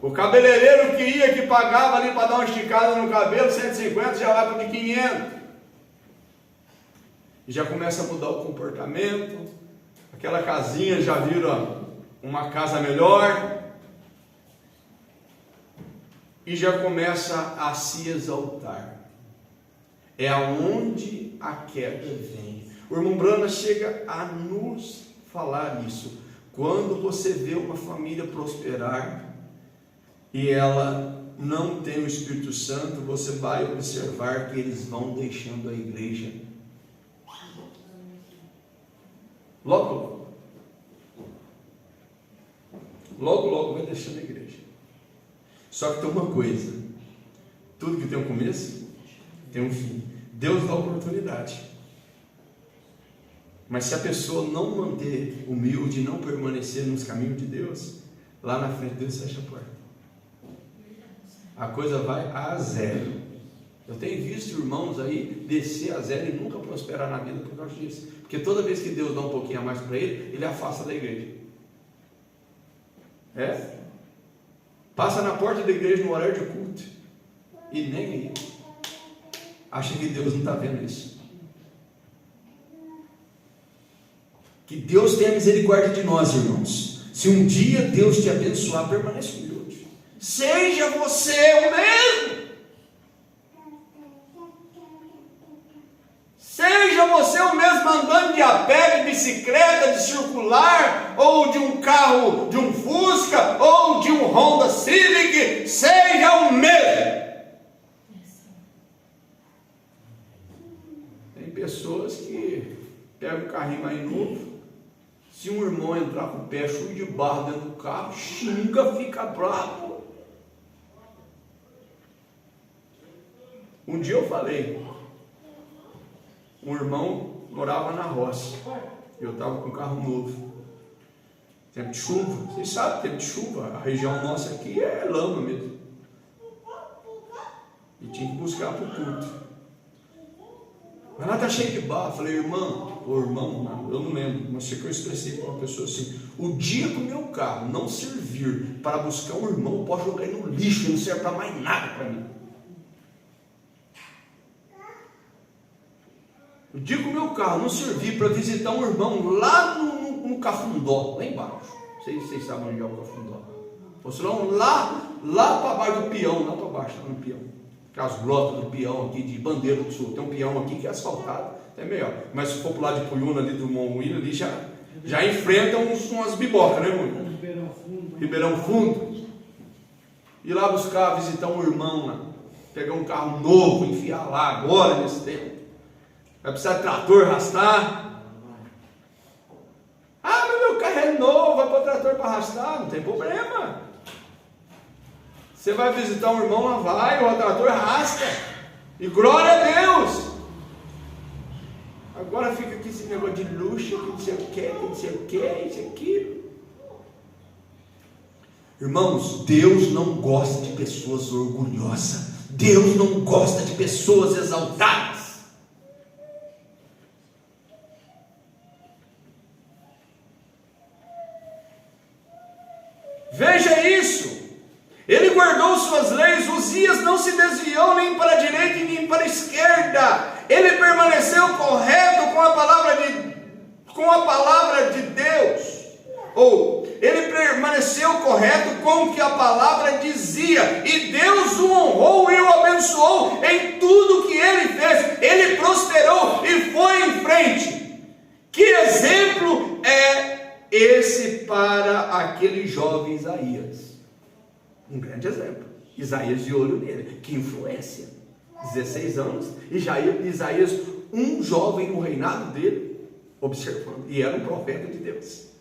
O cabeleireiro que pagava ali para dar uma esticada no cabelo, 150, já vai para de 500. E já começa a mudar o comportamento. Aquela casinha já vira uma casa melhor, e já começa a se exaltar. É aonde a queda vem. O irmão Brana chega a nos falar isso. Quando você vê uma família prosperar e ela não tem o Espírito Santo, você vai observar que eles vão deixando a igreja. Logo vai deixando a igreja. Só que tem uma coisa: tudo que tem um começo tem um fim. Deus dá oportunidade. Mas se a pessoa não manter humilde, não permanecer nos caminhos de Deus, lá na frente Deus fecha a porta. A coisa vai a zero. Eu tenho visto irmãos aí descer a zero e nunca prosperar na vida por causa disso. Porque toda vez que Deus dá um pouquinho a mais para ele afasta da igreja. Passa na porta da igreja no horário de culto e nem aí. Acha que Deus não está vendo isso. Que Deus tenha misericórdia de nós, irmãos. Se um dia Deus te abençoar, permaneça humilde. Seja você o mesmo. Seja você o mesmo andando de a pé, de bicicleta, de circular, ou de um carro, de um Fusca, ou de um Honda Civic. Seja o mesmo. Tem pessoas que pegam um carrinho mais novo. Se um irmão entrar com o pé cheio de barro dentro do carro, xinga, fica bravo. Um dia eu falei, um irmão morava na roça, eu estava com um carro novo, tempo de chuva, vocês sabem, tempo de chuva, a região nossa aqui é lama mesmo, e tinha que buscar para o culto. Mas lá está cheio de barro. Eu falei, irmão, eu não lembro, mas sei que eu expressei para uma pessoa assim: o dia que o meu carro não servir para buscar um irmão, eu posso jogar ele no lixo, ele não serve para mais nada para mim. O dia que o meu carro não servir para visitar um irmão lá no Cafundó, lá embaixo, não sei se vocês sabem onde é o Cafundó, ou senão lá para baixo do peão, lá para baixo, lá no peão. As grotas do peão aqui de Bandeira do Sul, tem um peão aqui que é asfaltado, é melhor, mas se for para lá de Puyuna, ali do Monte ali, já enfrenta umas bibocas, né, irmão? Ribeirão Fundo. Ir lá buscar, visitar um irmão lá, pegar um carro novo, enfiar lá agora nesse tempo. Vai precisar de trator, arrastar. Ah, mas meu carro é novo, vai para o trator para arrastar, não tem problema. Você vai visitar um irmão, lá vai, o trator arrasta. E glória a Deus. Agora fica aqui esse negócio de luxo, que não sei o que, isso aqui. Irmãos, Deus não gosta de pessoas orgulhosas. Deus não gosta de pessoas exaltadas. Veja isso. Ele guardou suas leis. Uzias não se desviou nem para a direita e nem para a esquerda. Ele permaneceu correto com a palavra de Deus. Ou ele permaneceu correto com o que a palavra dizia. E Deus o honrou e o abençoou em tudo que ele fez. Ele prosperou e foi em frente. Que exemplo é esse para aquele jovem Isaías? Um grande exemplo. Isaías de olho nele. Que influência. 16 anos. Isaías, um jovem no reinado dele, observando. E era um profeta de Deus.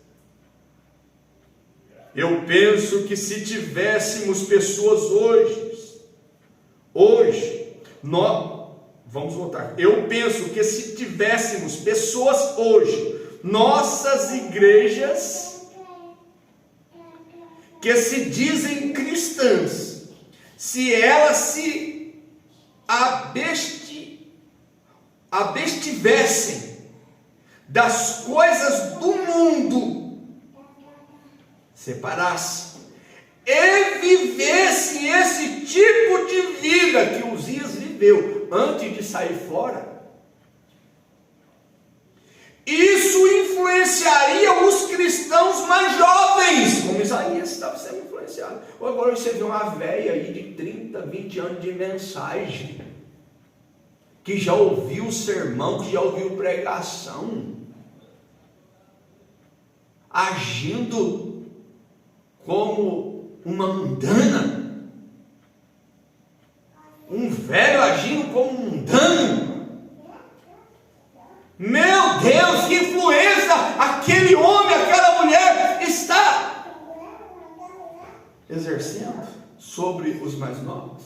Eu penso que se tivéssemos pessoas vamos voltar. Eu penso que se tivéssemos pessoas hoje, nossas igrejas, que se dizem cristãs, se elas se abstivessem das coisas do mundo, separasse e vivesse esse tipo de vida que Uzias viveu antes de sair fora, isso influencia influenciaria os cristãos mais jovens, como Isaías estava sendo influenciado. Agora você vê uma velha aí de 30, 20 anos de mensagem, que já ouviu sermão, que já ouviu pregação, agindo como uma mundana, um velho agindo como um mundano. Meu Deus, que influência aquele homem, aquela mulher está exercendo sobre os mais novos.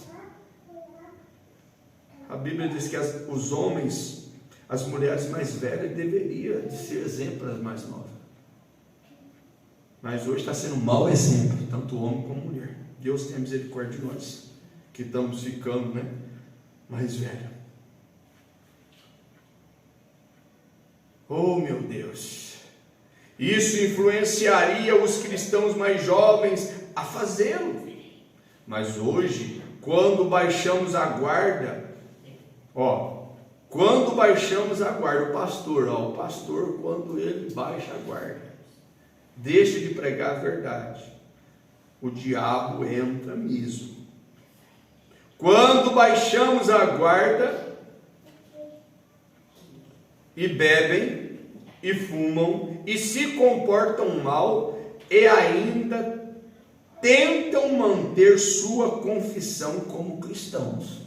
A Bíblia diz que os homens, as mulheres mais velhas deveriam de ser exemplo para as mais novas. Mas hoje está sendo um mau exemplo, tanto homem como mulher. Deus tenha misericórdia de nós, que estamos ficando, mais velhos. Oh, meu Deus! Isso influenciaria os cristãos mais jovens a fazê-lo. Mas hoje, quando baixamos a guarda, quando baixamos a guarda, o pastor, quando ele baixa a guarda, deixa de pregar a verdade, o diabo entra mesmo. Quando baixamos a guarda e bebem e fumam e se comportam mal e ainda tentam manter sua confissão como cristãos.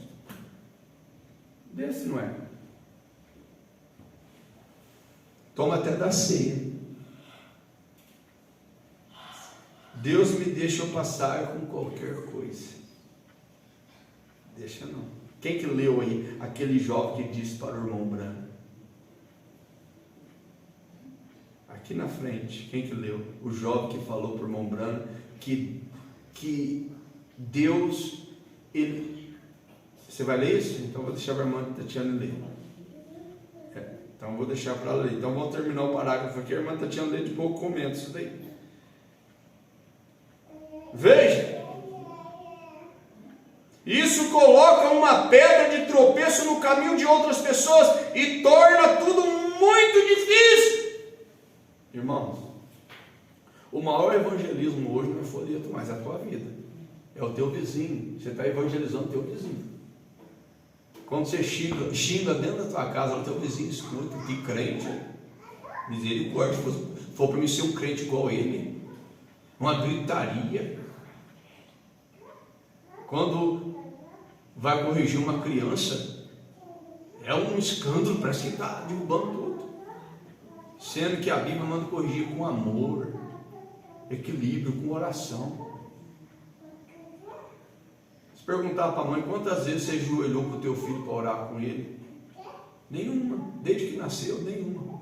Desse não é? Toma até da ceia. Deus me deixa eu passar com qualquer coisa. Deixa não. Quem que leu aí aquele jovem que disse para o irmão Branco? Aqui na frente, quem que leu? O jovem que falou para o irmão Branco que Deus, ele... Você vai ler isso? Então vou deixar para a irmã Tatiana ler. Então vou deixar para ela ler. Então vamos terminar o parágrafo aqui. A irmã Tatiana lê, de pouco comenta isso daí. Veja, isso coloca uma pedra de tropeço no caminho de outras pessoas e torna tudo muito difícil. Irmãos, o maior evangelismo hoje não é folheto, mas é a tua vida, é o teu vizinho. Você está evangelizando o teu vizinho. Quando você xinga dentro da tua casa, o teu vizinho escuta, que crente, misericórdia, se for para mim ser um crente igual a ele, uma gritaria. Quando vai corrigir uma criança, é um escândalo, parece que está derrubando tudo. Sendo que a Bíblia manda corrigir com amor, equilíbrio, com oração. Se perguntar para a mãe quantas vezes você ajoelhou para o teu filho para orar com ele, nenhuma, desde que nasceu, nenhuma.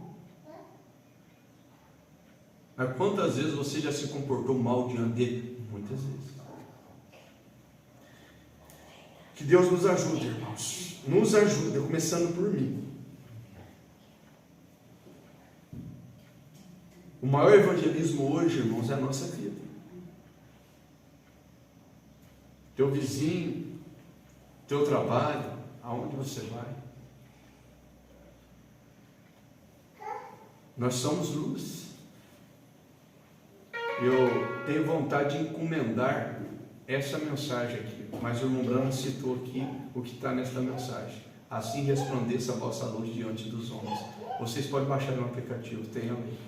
Mas quantas vezes você já se comportou mal diante dele? Muitas vezes. Que Deus nos ajude, irmãos. Nos ajude, começando por mim. O maior evangelismo hoje, irmãos, é a nossa vida. Teu vizinho, teu trabalho, aonde você vai. Nós somos luz. Eu tenho vontade de encomendar essa mensagem aqui, mas o irmão Branco citou aqui o que está nesta mensagem. Assim resplandeça a vossa luz diante dos homens. Vocês podem baixar no aplicativo, tem ali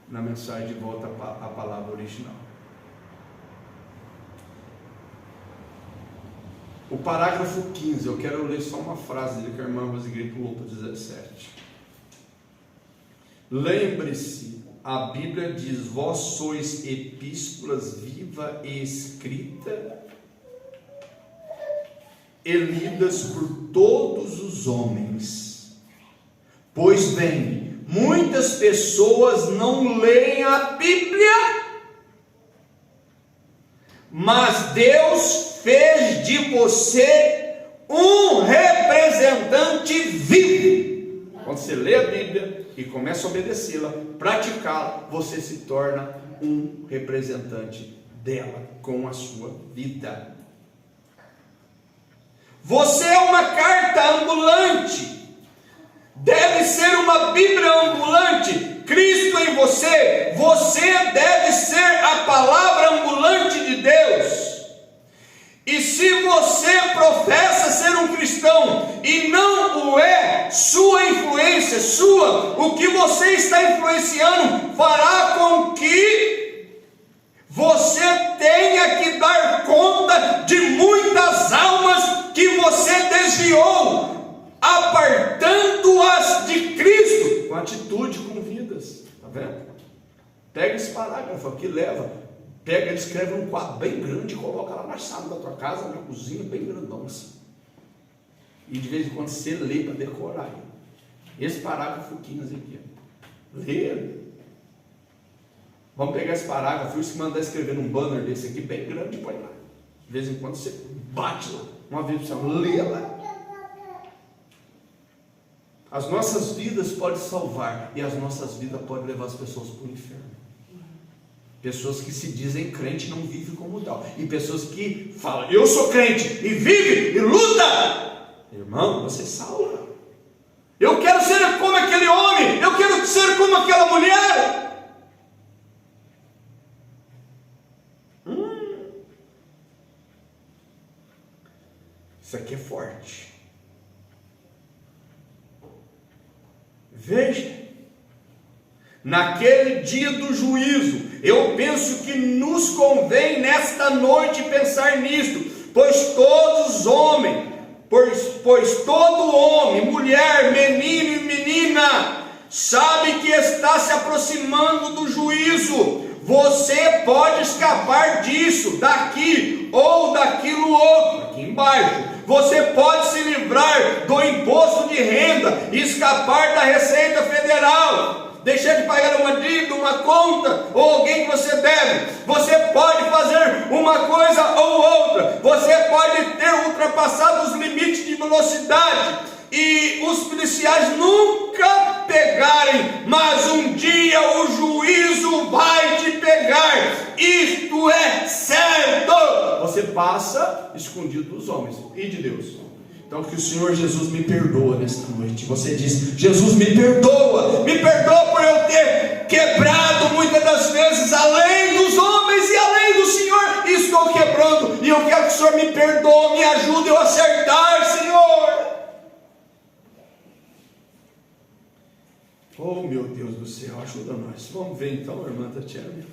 na mensagem de volta à palavra original. O parágrafo 15, eu quero ler só uma frase dele que a irmã Rosigri pulou para 17. Lembre-se, a Bíblia diz: vós sois epístolas viva e escrita e lidas por todos os homens. Pois bem, muitas pessoas não leem a Bíblia, mas Deus fez de você um representante vivo. Quando você lê a Bíblia e começa a obedecê-la, praticá-la, você se torna um representante dela com a sua vida. Você é uma carta ambulante, deve ser uma Bíblia ambulante. Cristo em você. Você deve ser a palavra ambulante de Deus. E se você professa ser um cristão e não o é, sua influência, o que você está influenciando fará com que você tenha que dar conta de muitas almas que você desviou, apartando-as de Cristo. Com atitude, com vidas. Está vendo? Pega esse parágrafo aqui, pega, escreve um quadro bem grande e coloca lá na sala da tua casa, na cozinha, bem grandão assim. E de vez em quando você lê para decorar. Esse parágrafo 15 aqui. Lê ele. Vamos pegar esse parágrafo e se mandar escrever num banner desse aqui, bem grande, põe lá. De vez em quando você bate lá. Uma vez por semana, lê lá. As nossas vidas podem salvar e as nossas vidas podem levar as pessoas para o inferno. Pessoas que se dizem crente não vivem como tal. E pessoas que falam, eu sou crente, e vive, e luta. Irmão, você salva. Eu quero ser como aquele homem, eu quero ser como aquela mulher. Isso aqui é forte. Veja, naquele dia do juízo, eu penso que nos convém nesta noite pensar nisto, pois todo homem, mulher, menino e menina, sabe que está se aproximando do juízo. Você pode escapar disso, daqui ou daquilo outro, aqui embaixo. Você pode se livrar do imposto de renda e escapar da Receita Federal, deixar de pagar uma dívida, uma conta ou alguém que você deve. Você pode fazer uma coisa ou outra. Você pode ter ultrapassado os limites de velocidade e os policiais nunca pegarem, mas um dia o juízo vai te pegar. Isto é certo. Você passa escondido dos homens e de Deus. Então que o Senhor Jesus me perdoa nesta noite. Você diz, Jesus me perdoa por eu ter quebrado muitas das vezes além dos homens e além do Senhor, e estou quebrando, e eu quero que o Senhor me perdoe, me ajude a acertar, Senhor. Oh meu Deus do céu, ajuda nós. Vamos ver então, irmã Tatiana.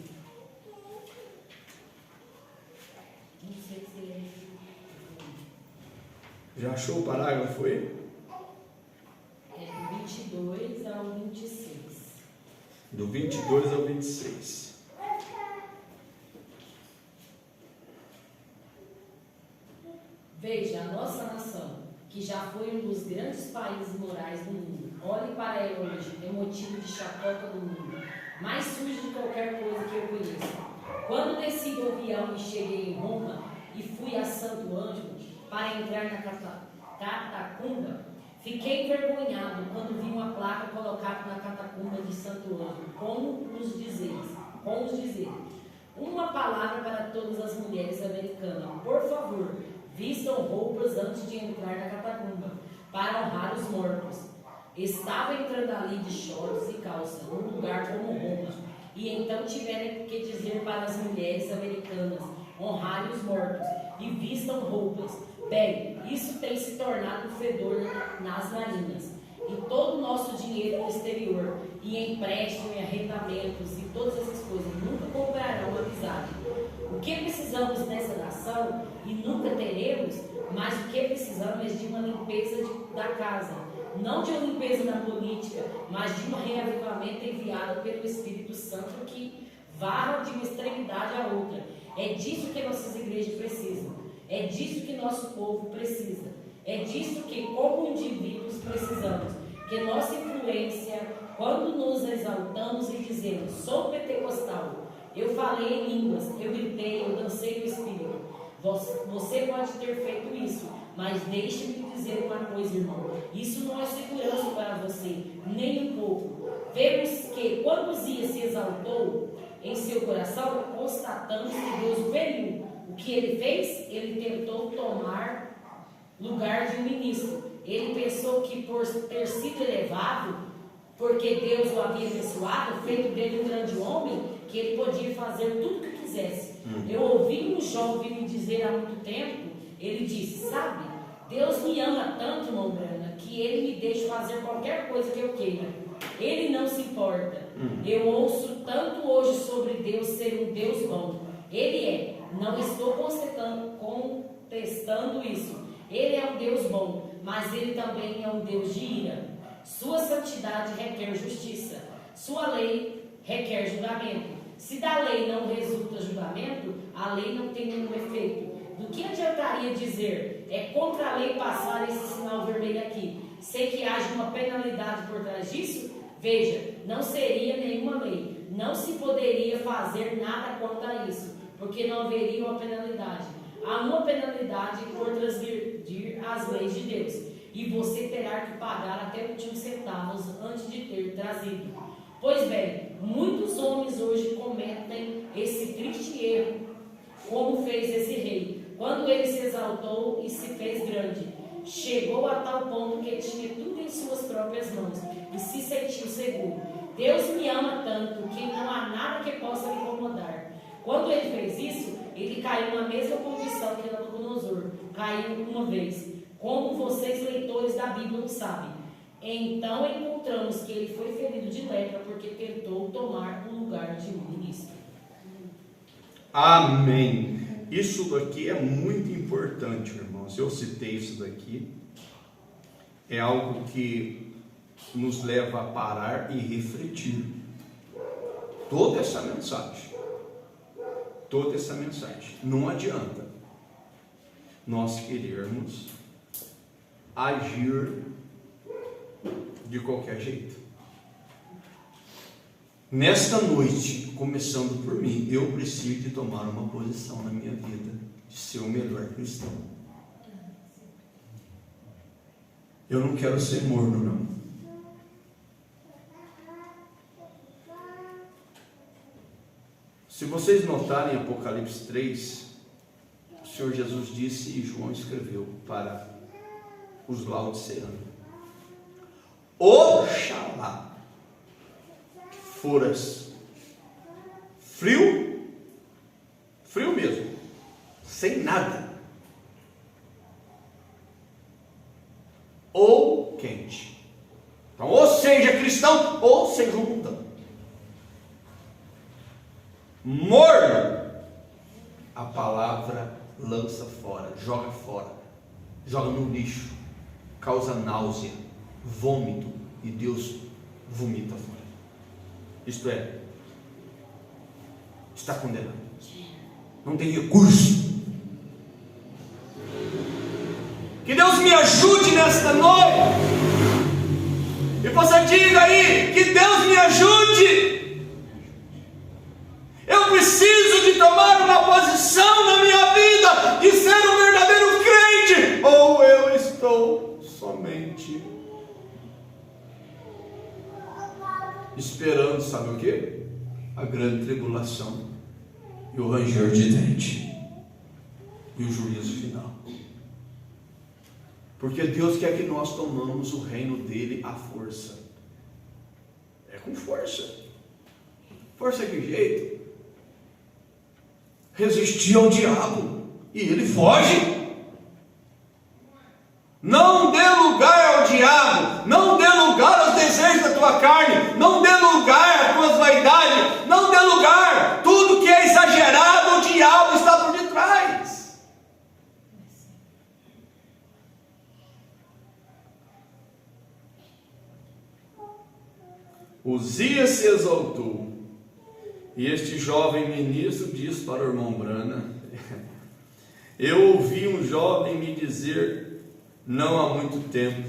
Já achou o parágrafo aí? É do 22 ao 26. Do 22 ao 26. Veja, a nossa nação, que já foi um dos grandes países morais do mundo, olhe para ela hoje, é motivo de chacota do mundo, mais sujo de qualquer coisa que eu conheço. Quando desci do avião e cheguei em Roma e fui a Santo Ângelo para entrar na catacumba, fiquei envergonhado quando vi uma placa colocada na catacumba de Santo Ângelo, como os dizer, uma palavra para todas as mulheres americanas, por favor, vistam roupas antes de entrar na catacumba, para honrar os mortos. Estava entrando ali de shorts e calça, num lugar como Roma, e então tiveram que dizer para as mulheres americanas, honrarem os mortos, e vistam roupas. Bem, isso tem se tornado um fedor nas narinas. E todo o nosso dinheiro no exterior, e empréstimo, e arrendamentos, e todas essas coisas, nunca comprarão amizade. O que precisamos nessa nação, e nunca teremos, mas o que precisamos é de uma limpeza da casa. Não de uma limpeza da política, mas de um reavivamento enviado pelo Espírito Santo que varra de uma extremidade à outra. É disso que nossas igrejas precisam. É disso que nosso povo precisa. É disso que, como indivíduos, precisamos. Que nossa influência, quando nos exaltamos e dizemos, sou pentecostal, eu falei em línguas, eu gritei, eu dancei no Espírito. Você pode ter feito isso, mas deixe-me dizer uma coisa, irmão. Isso não é segurança para você, nem um pouco. Vemos que, quando Uzias se exaltou em seu coração, constatamos que Deus o feriu. O que ele fez? Ele tentou tomar lugar de um ministro. Ele pensou que por ter sido elevado, porque Deus o havia abençoado, feito dele um grande homem, que ele podia fazer tudo o que quisesse. Eu ouvi um jovem me dizer há muito tempo, ele disse, sabe, Deus me ama tanto, irmão Brana, que ele me deixa fazer qualquer coisa que eu queira. Ele não se importa. Eu ouço tanto hoje sobre Deus ser um Deus bom. Ele é. Não estou contestando isso. Ele é um Deus bom, mas ele também é um Deus de ira. Sua santidade requer justiça. Sua lei requer julgamento. Se da lei não resulta julgamento, a lei não tem nenhum efeito. Do que adiantaria dizer, é contra a lei passar esse sinal vermelho aqui, sem que haja uma penalidade por trás disso? Veja, não seria nenhuma lei. Não se poderia fazer nada quanto a isso, porque não haveria uma penalidade. Há uma penalidade por transgredir as leis de Deus, e você terá que pagar até últimos centavos antes de ter trazido. Pois bem, muitos homens hoje cometem esse triste erro, como fez esse rei, quando ele se exaltou e se fez grande. Chegou a tal ponto que ele tinha tudo em suas próprias mãos e se sentiu seguro. Deus me ama tanto que não há nada que possa me incomodar. Quando ele fez isso, ele caiu na mesma condição que Nabucodonosor caiu uma vez, como vocês leitores da Bíblia não sabem. Então encontramos que ele foi ferido de lepra porque tentou tomar o lugar de um ministro. Amém. Isso daqui é muito importante, irmãos. Eu citei isso daqui. É algo que nos leva a parar e refletir. Toda essa mensagem. Não adianta nós querermos agir de qualquer jeito. Nesta noite, começando por mim, eu preciso de tomar uma posição na minha vida, de ser o melhor cristão. Eu não quero ser morno, não. Se vocês notarem em Apocalipse 3, o Senhor Jesus disse e João escreveu para os laodiceanos: Oxalá foras frio mesmo, sem nada, ou quente. Então, ou seja cristão, ou seja um mundano. Morno, a palavra lança fora, joga no lixo, causa náusea, vômito, e Deus vomita fora. Isto é, está condenado, não tem recurso. Que Deus me ajude nesta noite, e você diga aí, que Deus me ajude. Eu preciso de tomar uma posição na minha vida, de ser um verdadeiro crente, ou eu estou somente esperando, sabe o que? A grande tribulação e o ranger de dente e o juízo final. Porque Deus quer que nós tomamos o reino dele à força. É com força. Força de jeito. Resistir ao diabo e ele foge. Não dê lugar ao diabo, não dê lugar aos desejos da tua carne, não dê lugar às tuas vaidades, não dê lugar. Tudo que é exagerado, o diabo está por detrás. Uzias se exaltou, e este jovem ministro diz para o irmão Brana: eu ouvi um jovem me dizer não há muito tempo,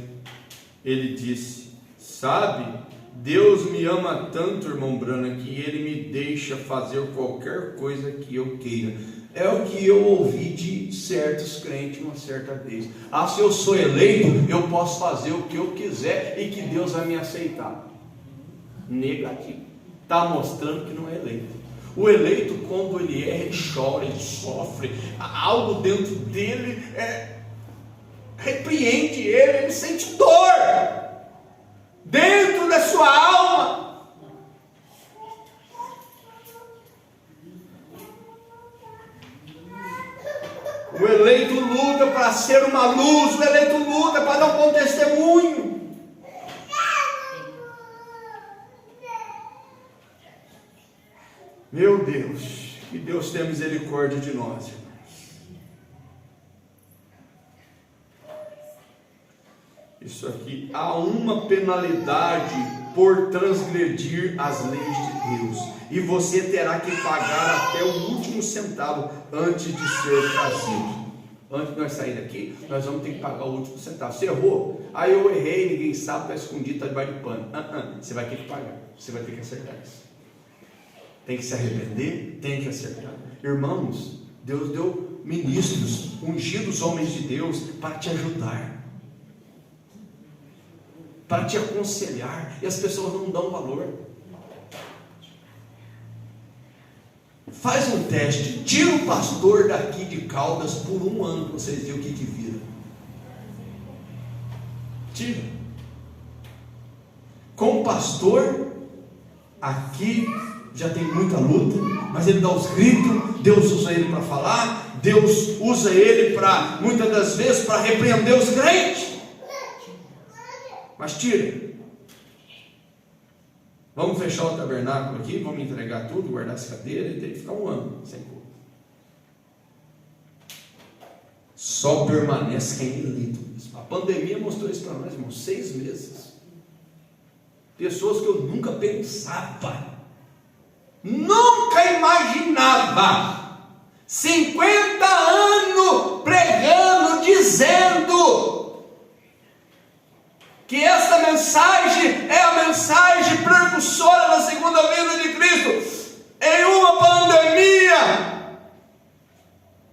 ele disse: sabe, Deus me ama tanto, irmão Brana, que ele me deixa fazer qualquer coisa que eu queira. É o que eu ouvi de certos crentes uma certa vez. Se eu sou eleito, eu posso fazer o que eu quiser e que Deus vai me aceitar. Negativo. Está mostrando que não é eleito. O eleito, quando ele erra, ele chora, ele sofre, algo dentro dele repreende ele sente dor dentro da sua para ser uma luz, o eleito luta para dar um bom testemunho. Meu Deus, que Deus tenha misericórdia de nós, irmãos. Isso aqui, há uma penalidade por transgredir as leis de Deus, e você terá que pagar até o último centavo antes de ser trazido. Antes de nós sair daqui, nós vamos ter que pagar o último centavo. Você errou? Aí eu errei, ninguém sabe, está escondido, está debaixo de pano. Você vai ter que pagar, você vai ter que acertar isso. Tem que se arrepender, tem que acertar. Irmãos, Deus deu ministros, ungidos homens de Deus, para te ajudar, para te aconselhar, e as pessoas não dão valor. Faz um teste, tira o pastor daqui de Caldas por 1 ano, para vocês verem o que vira. Tira. Com o pastor, aqui já tem muita luta, mas ele dá os gritos, Deus usa ele para falar, Deus usa ele para, muitas das vezes, para repreender os crentes. Mas tira. Vamos fechar o tabernáculo aqui, vamos entregar tudo, guardar as cadeiras, e tem que ficar 1 ano sem culto. Só permanece quem é eleito. A pandemia mostrou isso para nós, irmãos, 6 meses. Pessoas que eu nunca pensava, nunca imaginava. 50 anos pregando, dizendo que essa mensagem é a mensagem precursora da segunda vinda de Cristo, em uma pandemia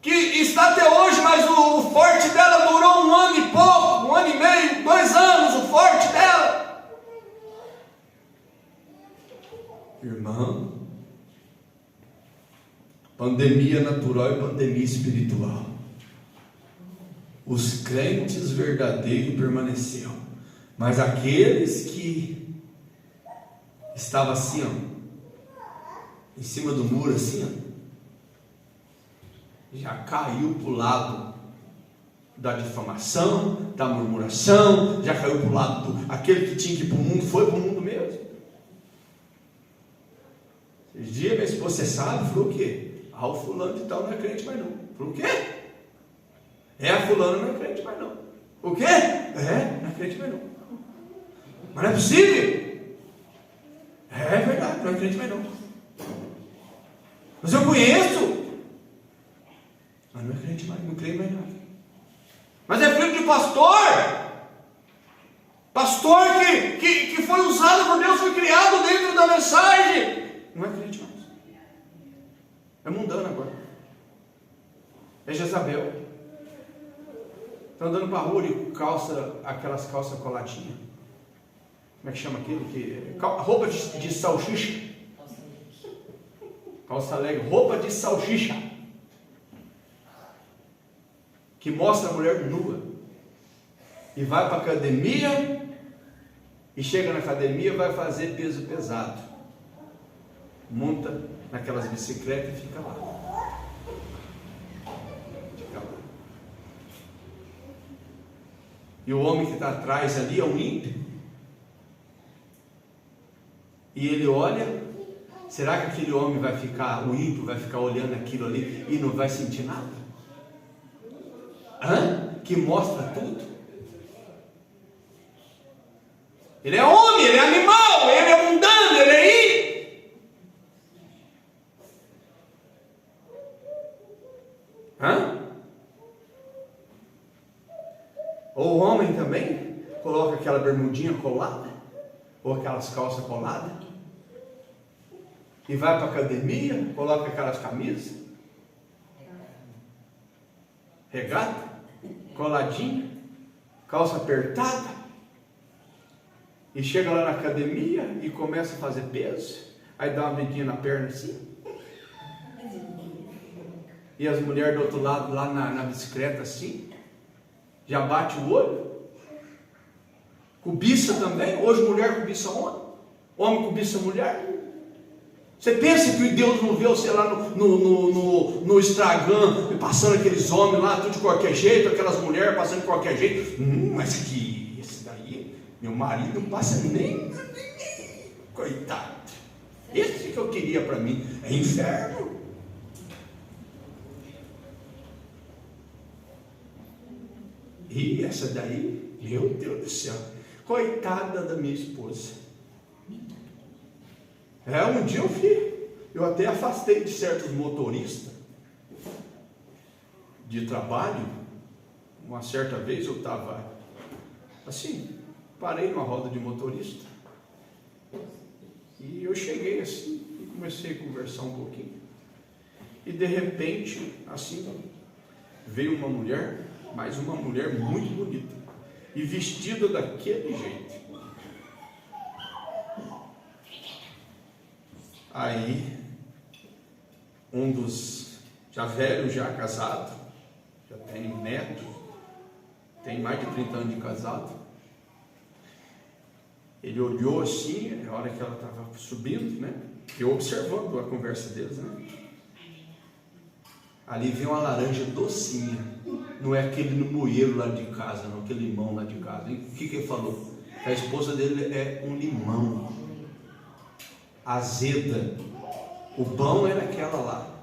que está até hoje, mas o forte dela durou 1 ano e pouco, 1 ano e meio, 2 anos, o forte dela. Irmão, pandemia natural e pandemia espiritual. Os crentes verdadeiros permaneceram, mas aqueles que estavam assim, ó, em cima do muro assim, ó, já caiu para o lado da difamação, da murmuração, já caiu para o lado do aquele que tinha que ir para o mundo, foi para o mundo mesmo. Esses dias minha esposa, você sabe, falou o quê? O fulano de tal não é crente mais não. Falou o quê? A fulano não é crente mais não. O quê? Não é crente mais não. Mas não é possível. É verdade, não é crente mais não. Mas eu conheço. Mas não é crente mais, não creio mais nada. Mas é filho de pastor. Pastor que foi usado por Deus, foi criado dentro da mensagem. Não é crente mais. É mundano agora. É Jezabel. Está andando para a rua e calça, aquelas calças coladinhas. Como é que chama aquilo? Roupa de salsicha. Calça alegre, roupa de salsicha. Que mostra a mulher nua. E vai para a academia. E chega na academia e vai fazer peso pesado. Monta naquelas bicicletas e fica lá. E o homem que está atrás ali é um ímpio. E ele olha, será que aquele homem vai ficar, o ímpio vai ficar olhando aquilo ali e não vai sentir nada? Que mostra tudo. Ele é homem, ele é animal, ele é mundano, ele é ímpio. Ou o homem também coloca aquela bermudinha colada, ou aquelas calças coladas, e vai para a academia, coloca aquelas camisas, regata, coladinha, calça apertada, e chega lá na academia e começa a fazer peso, aí dá uma medinha na perna assim, e as mulheres do outro lado lá na bicicleta assim, já bate o olho, cobiça também. Hoje mulher cobiça homem, homem cobiça mulher. Você pensa que Deus não vê você lá no Instagram, passando aqueles homens lá, tudo de qualquer jeito, aquelas mulheres passando de qualquer jeito? Mas que esse daí, meu marido não passa nem coitado. Esse que eu queria para mim. É inferno. E essa daí, meu Deus do céu, coitada da minha esposa. Um dia eu até afastei de certos motoristas de trabalho. Uma certa vez eu estava assim, parei numa roda de motorista e eu cheguei assim e comecei a conversar um pouquinho. E de repente, assim, veio uma mulher, mas uma mulher muito bonita e vestida daquele jeito. Aí, um dos, já velho, já casado, já tem neto, tem mais de 30 anos de casado, ele olhou assim, na hora que ela estava subindo, né? Eu observando a conversa deles, né? Ali veio uma laranja docinha, não é aquele no moeiro lá de casa, não, aquele limão lá de casa. E o que ele falou? A esposa dele é um limão. Azeda, o bom era aquela lá.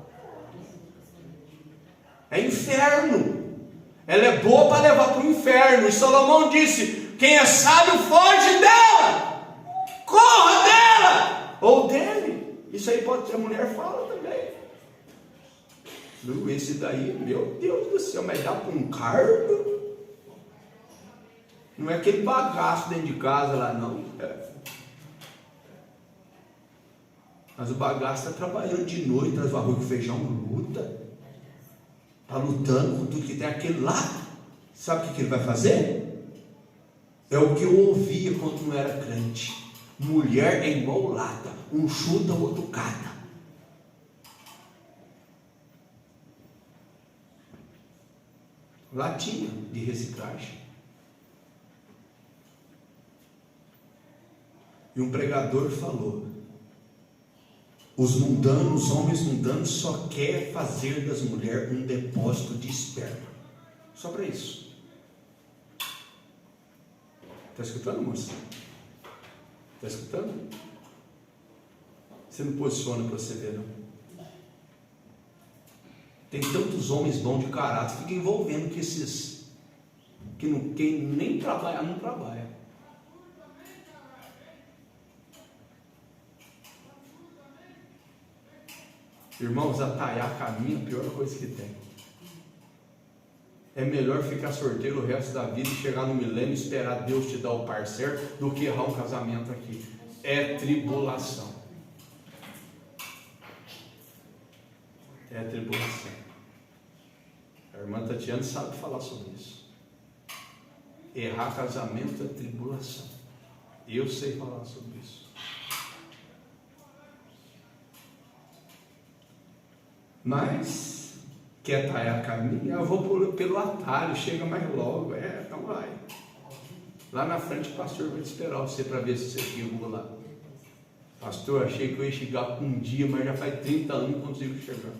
É inferno. Ela é boa para levar para o inferno. E Salomão disse: quem é sábio foge dela, corra dela ou dele. Isso aí pode ser, a mulher fala também. Esse daí, meu Deus do céu, mas dá para um cargo? Não é aquele bagaço dentro de casa lá, não. Mas o bagaço está trabalhando de noite, traz o arroz com feijão, luta. Está lutando com tudo que tem aquele lá. Sabe o que ele vai fazer? É o que eu ouvia quando não era crente. Mulher é igual lata. Um chuta, o outro cata. Latinha de reciclagem. E um pregador falou: os mundanos, os homens mundanos só querem fazer das mulheres um depósito de esperma. Só para isso. Está escutando, moça? Está escutando? Você não posiciona para você ver, não. Tem tantos homens bons de caráter, fica envolvendo com esses que não, quem nem trabalha, não trabalha. Irmãos, ataiar caminho é a pior coisa que tem. É melhor ficar sorteiro o resto da vida e chegar no milênio e esperar Deus te dar o par certo do que errar um casamento aqui. É tribulação. É tribulação. A irmã Tatiana sabe falar sobre isso. Errar casamento é tribulação. Eu sei falar sobre isso. Mas, quer talhar caminho? Eu vou pelo atalho, chega mais logo. Então vai. Lá na frente o pastor vai te esperar você para ver se você chegou lá. Pastor, achei que eu ia chegar um dia, mas já faz 30 anos que não consigo chegar.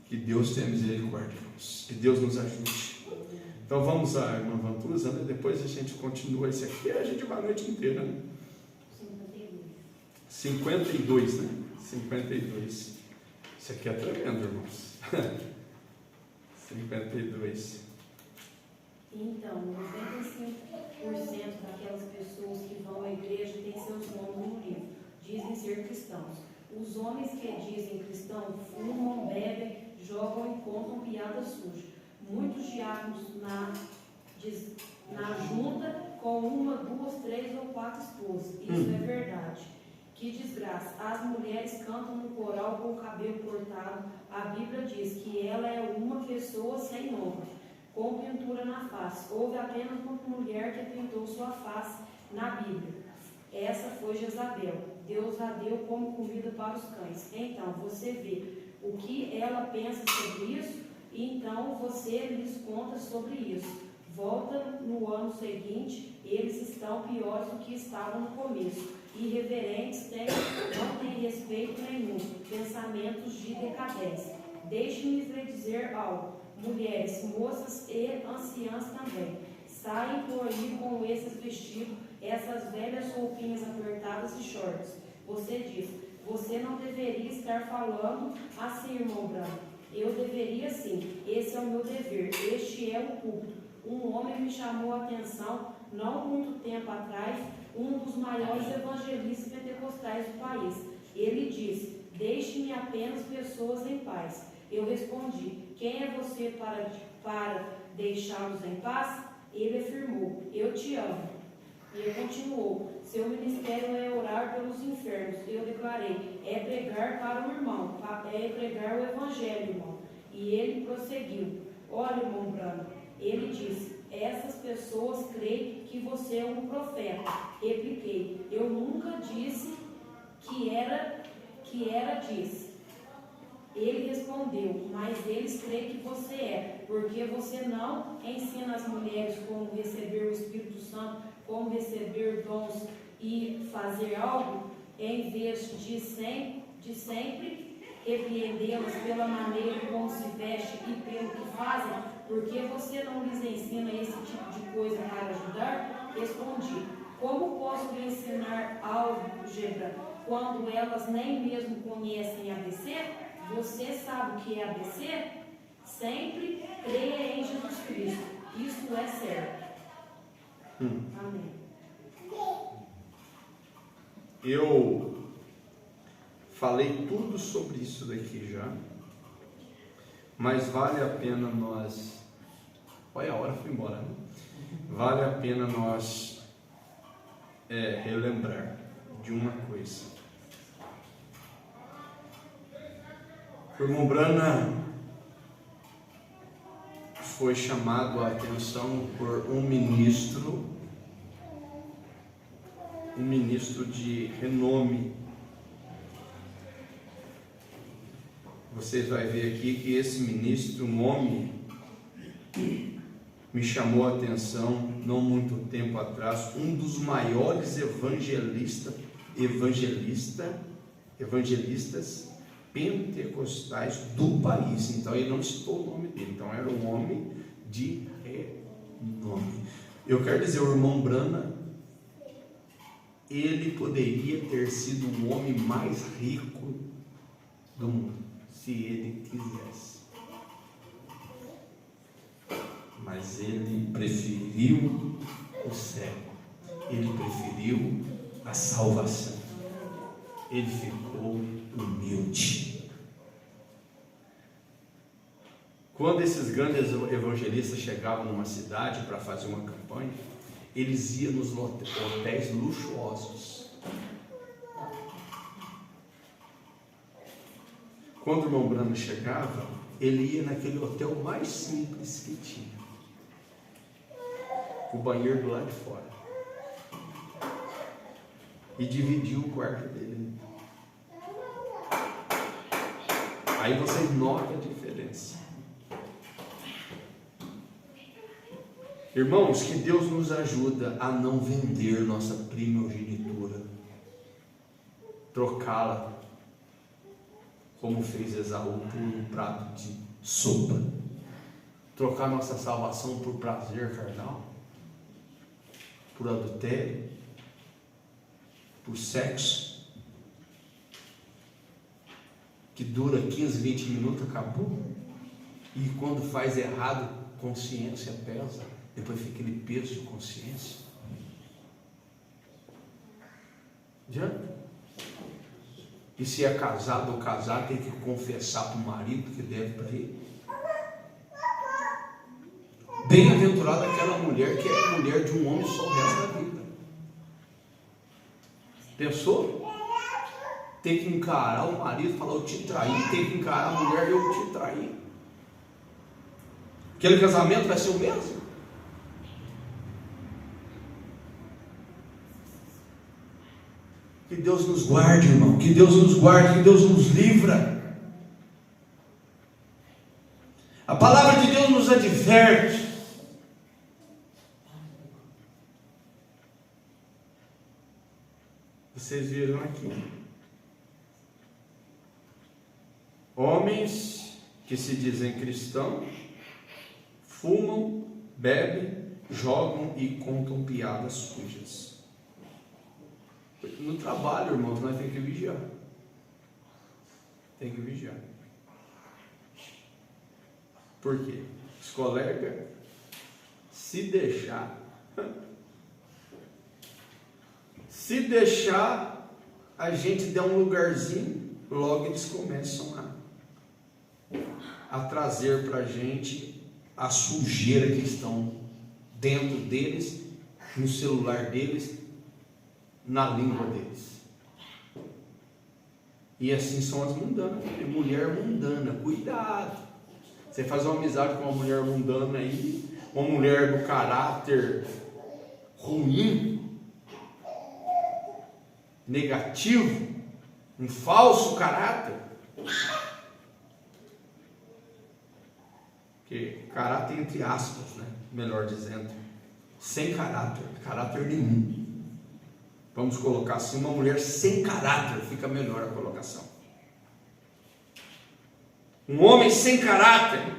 Que Deus tenha misericórdia, que Deus nos ajude. Então vamos à irmã Vantusa, né? Depois a gente continua. Esse aqui a gente vai a noite inteira, né? 52, né? 52. Isso aqui é tremendo, irmãos. 52. Então, 95% daquelas pessoas que vão à igreja têm seus nomes no livro. Dizem ser cristãos. Os homens que dizem cristão fumam, bebem, jogam e contam piada suja. Muitos diáconos na junta com 1, 2, 3 ou 4 esposas. Isso é verdade. Que desgraça. As mulheres cantam no coral com o cabelo cortado. A Bíblia diz que ela é uma pessoa sem nome, com pintura na face. Houve apenas uma mulher que pintou sua face na Bíblia. Essa foi Jezabel. Deus a deu como comida para os cães. Então, você vê o que ela pensa sobre isso, e então você lhes conta sobre isso. Volta no ano seguinte, eles estão piores do que estavam no começo. Irreverentes, têm respeito nenhum, pensamentos de decadência. Deixe-me lhe dizer algo, mulheres, moças e anciãs também. Saem por aí com esses vestidos, essas velhas roupinhas apertadas e shorts. Você diz, você não deveria estar falando assim, irmão Branco. Eu deveria sim, esse é o meu dever, este é o culto. Um homem me chamou a atenção, não muito tempo atrás, um dos maiores evangelistas pentecostais do país. Ele disse, deixe-me apenas pessoas em paz. Eu respondi, quem é você para deixá-los em paz? Ele afirmou, eu te amo. E ele continuou, seu ministério é orar pelos enfermos. Eu declarei, é pregar para o irmão, é pregar o evangelho, irmão. E ele prosseguiu, olha, irmão Branco, ele disse, essas pessoas creem que você é um profeta. Repliquei, eu nunca disse que era disse. Ele respondeu, mas eles creem que você é, porque você não ensina as mulheres como receber o Espírito Santo, como receber dons e fazer algo, em vez de sempre repreendê-las pela maneira como se veste e pelo que fazem, porque você não lhes ensina esse tipo de coisa para ajudar? Respondi, como posso lhe ensinar álgebra quando elas nem mesmo conhecem ABC? Você sabe o que é ABC? Sempre creia em Jesus Cristo. Isso é certo. Amém. Eu falei tudo sobre isso daqui já, mas vale a pena nós... Olha, a hora foi embora, né? Vale a pena nós relembrar de uma coisa. O irmão Brana foi chamado a atenção por um ministro de renome. Vocês vão ver aqui que esse ministro, um homem, me chamou a atenção não muito tempo atrás, um dos maiores evangelistas pentecostais do país. Então ele não citou o nome dele, então era um homem de renome. Eu quero dizer, o irmão Brana, ele poderia ter sido o homem mais rico do mundo, se ele quisesse, mas ele preferiu o céu, ele preferiu a salvação, ele ficou humilde. Quando esses grandes evangelistas chegavam numa cidade para fazer uma campanha, eles iam nos hotéis luxuosos. Quando o irmão Brana chegava, ele ia naquele hotel mais simples que tinha, o banheiro do lado de fora, e dividiu o quarto dele. Aí vocês notam a diferença. Irmãos, que Deus nos ajuda a não vender nossa primogenitura, trocá-la, como fez Esaú, por um prato de sopa, trocar nossa salvação por prazer carnal, por adultério, por sexo, que dura 15, 20 minutos, acabou, e quando faz errado, consciência pesa. Depois fica aquele peso de consciência. Adianta? E se é casado ou casado, tem que confessar para o marido que deve para ele. Bem-aventurada aquela mulher que é mulher de um homem só o resto da vida. Pensou? Tem que encarar o marido e falar, eu te traí. Tem que encarar a mulher, eu te traí. Aquele casamento vai ser o mesmo? Que Deus nos guarde, irmão. Que Deus nos guarde, que Deus nos livra. A palavra de Deus nos adverte. Vocês viram aqui. Homens que se dizem cristãos, fumam, bebem, jogam e contam piadas sujas. No trabalho, irmãos, nós temos que vigiar. Tem que vigiar. Por quê? Os colegas, se deixar, a gente der um lugarzinho, logo eles começam a trazer para a gente a sujeira que estão dentro deles, no celular deles, na língua deles. E assim são as mundanas. Mulher mundana, cuidado. Você faz uma amizade com uma mulher mundana aí, uma mulher do caráter ruim, negativo, um falso caráter. Que caráter entre aspas, né? Melhor dizendo, sem caráter nenhum. Vamos colocar assim, uma mulher sem caráter, fica melhor a colocação. Um homem sem caráter,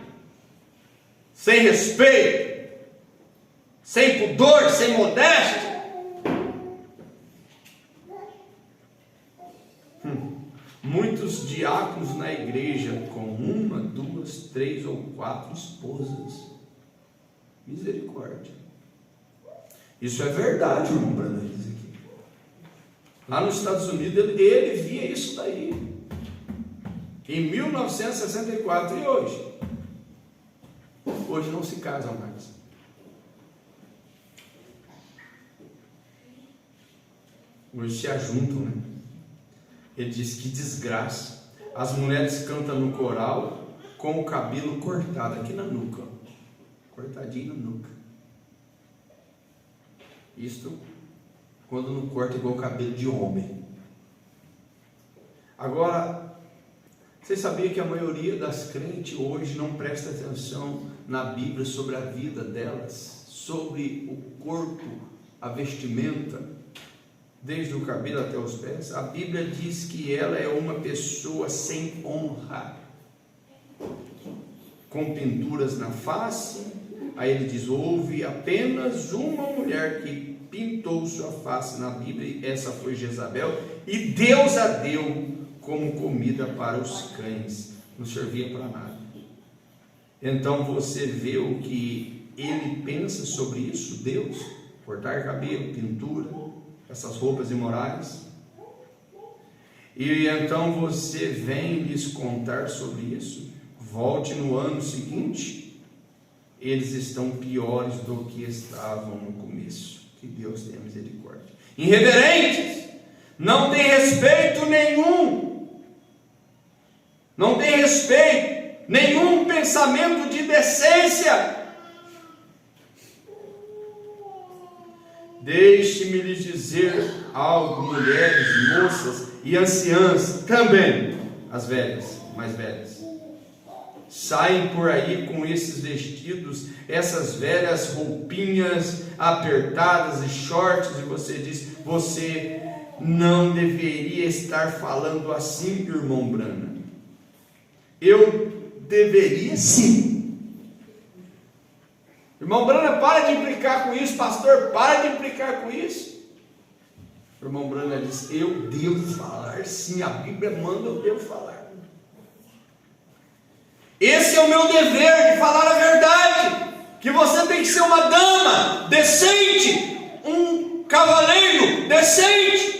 sem respeito, sem pudor, sem modéstia. Muitos diáconos na igreja com 1, 2, 3 ou 4 esposas. Misericórdia. Isso é verdade, irmão Brandon diz aqui. Lá nos Estados Unidos ele via isso daí. Em 1964 e hoje. Hoje não se casam mais. Hoje se ajuntam, né? Ele diz que desgraça. As mulheres cantam no coral com o cabelo cortado aqui na nuca. Cortadinho na nuca. Isto quando não corta igual o cabelo de homem. Agora, você sabia que a maioria das crentes hoje não presta atenção na Bíblia sobre a vida delas, sobre o corpo, a vestimenta, desde o cabelo até os pés? A Bíblia diz que ela é uma pessoa sem honra, com pinturas na face. Aí ele diz, houve apenas uma mulher que pintou sua face na Bíblia, e essa foi Jezabel, e Deus a deu como comida para os cães, não servia para nada. Então você vê o que ele pensa sobre isso, Deus, cortar cabelo, pintura, essas roupas imorais. E então você vem lhes contar sobre isso. Volte no ano seguinte, eles estão piores do que estavam no começo. Que Deus tenha misericórdia. Irreverentes, não tem respeito nenhum, não tem respeito, nenhum pensamento de decência. Deixe-me lhes dizer algo, mulheres, moças e anciãs também, as velhas, mais velhas. Saem por aí com esses vestidos, essas velhas roupinhas apertadas e shorts, e você diz, você não deveria estar falando assim, irmão Branham. Eu deveria sim. Irmão Branham, para de implicar com isso. Pastor, para de implicar com isso. O irmão Branham diz, eu devo falar sim, a Bíblia manda, eu devo falar. Esse é o meu dever, de falar a verdade, que você tem que ser uma dama decente, um cavaleiro decente.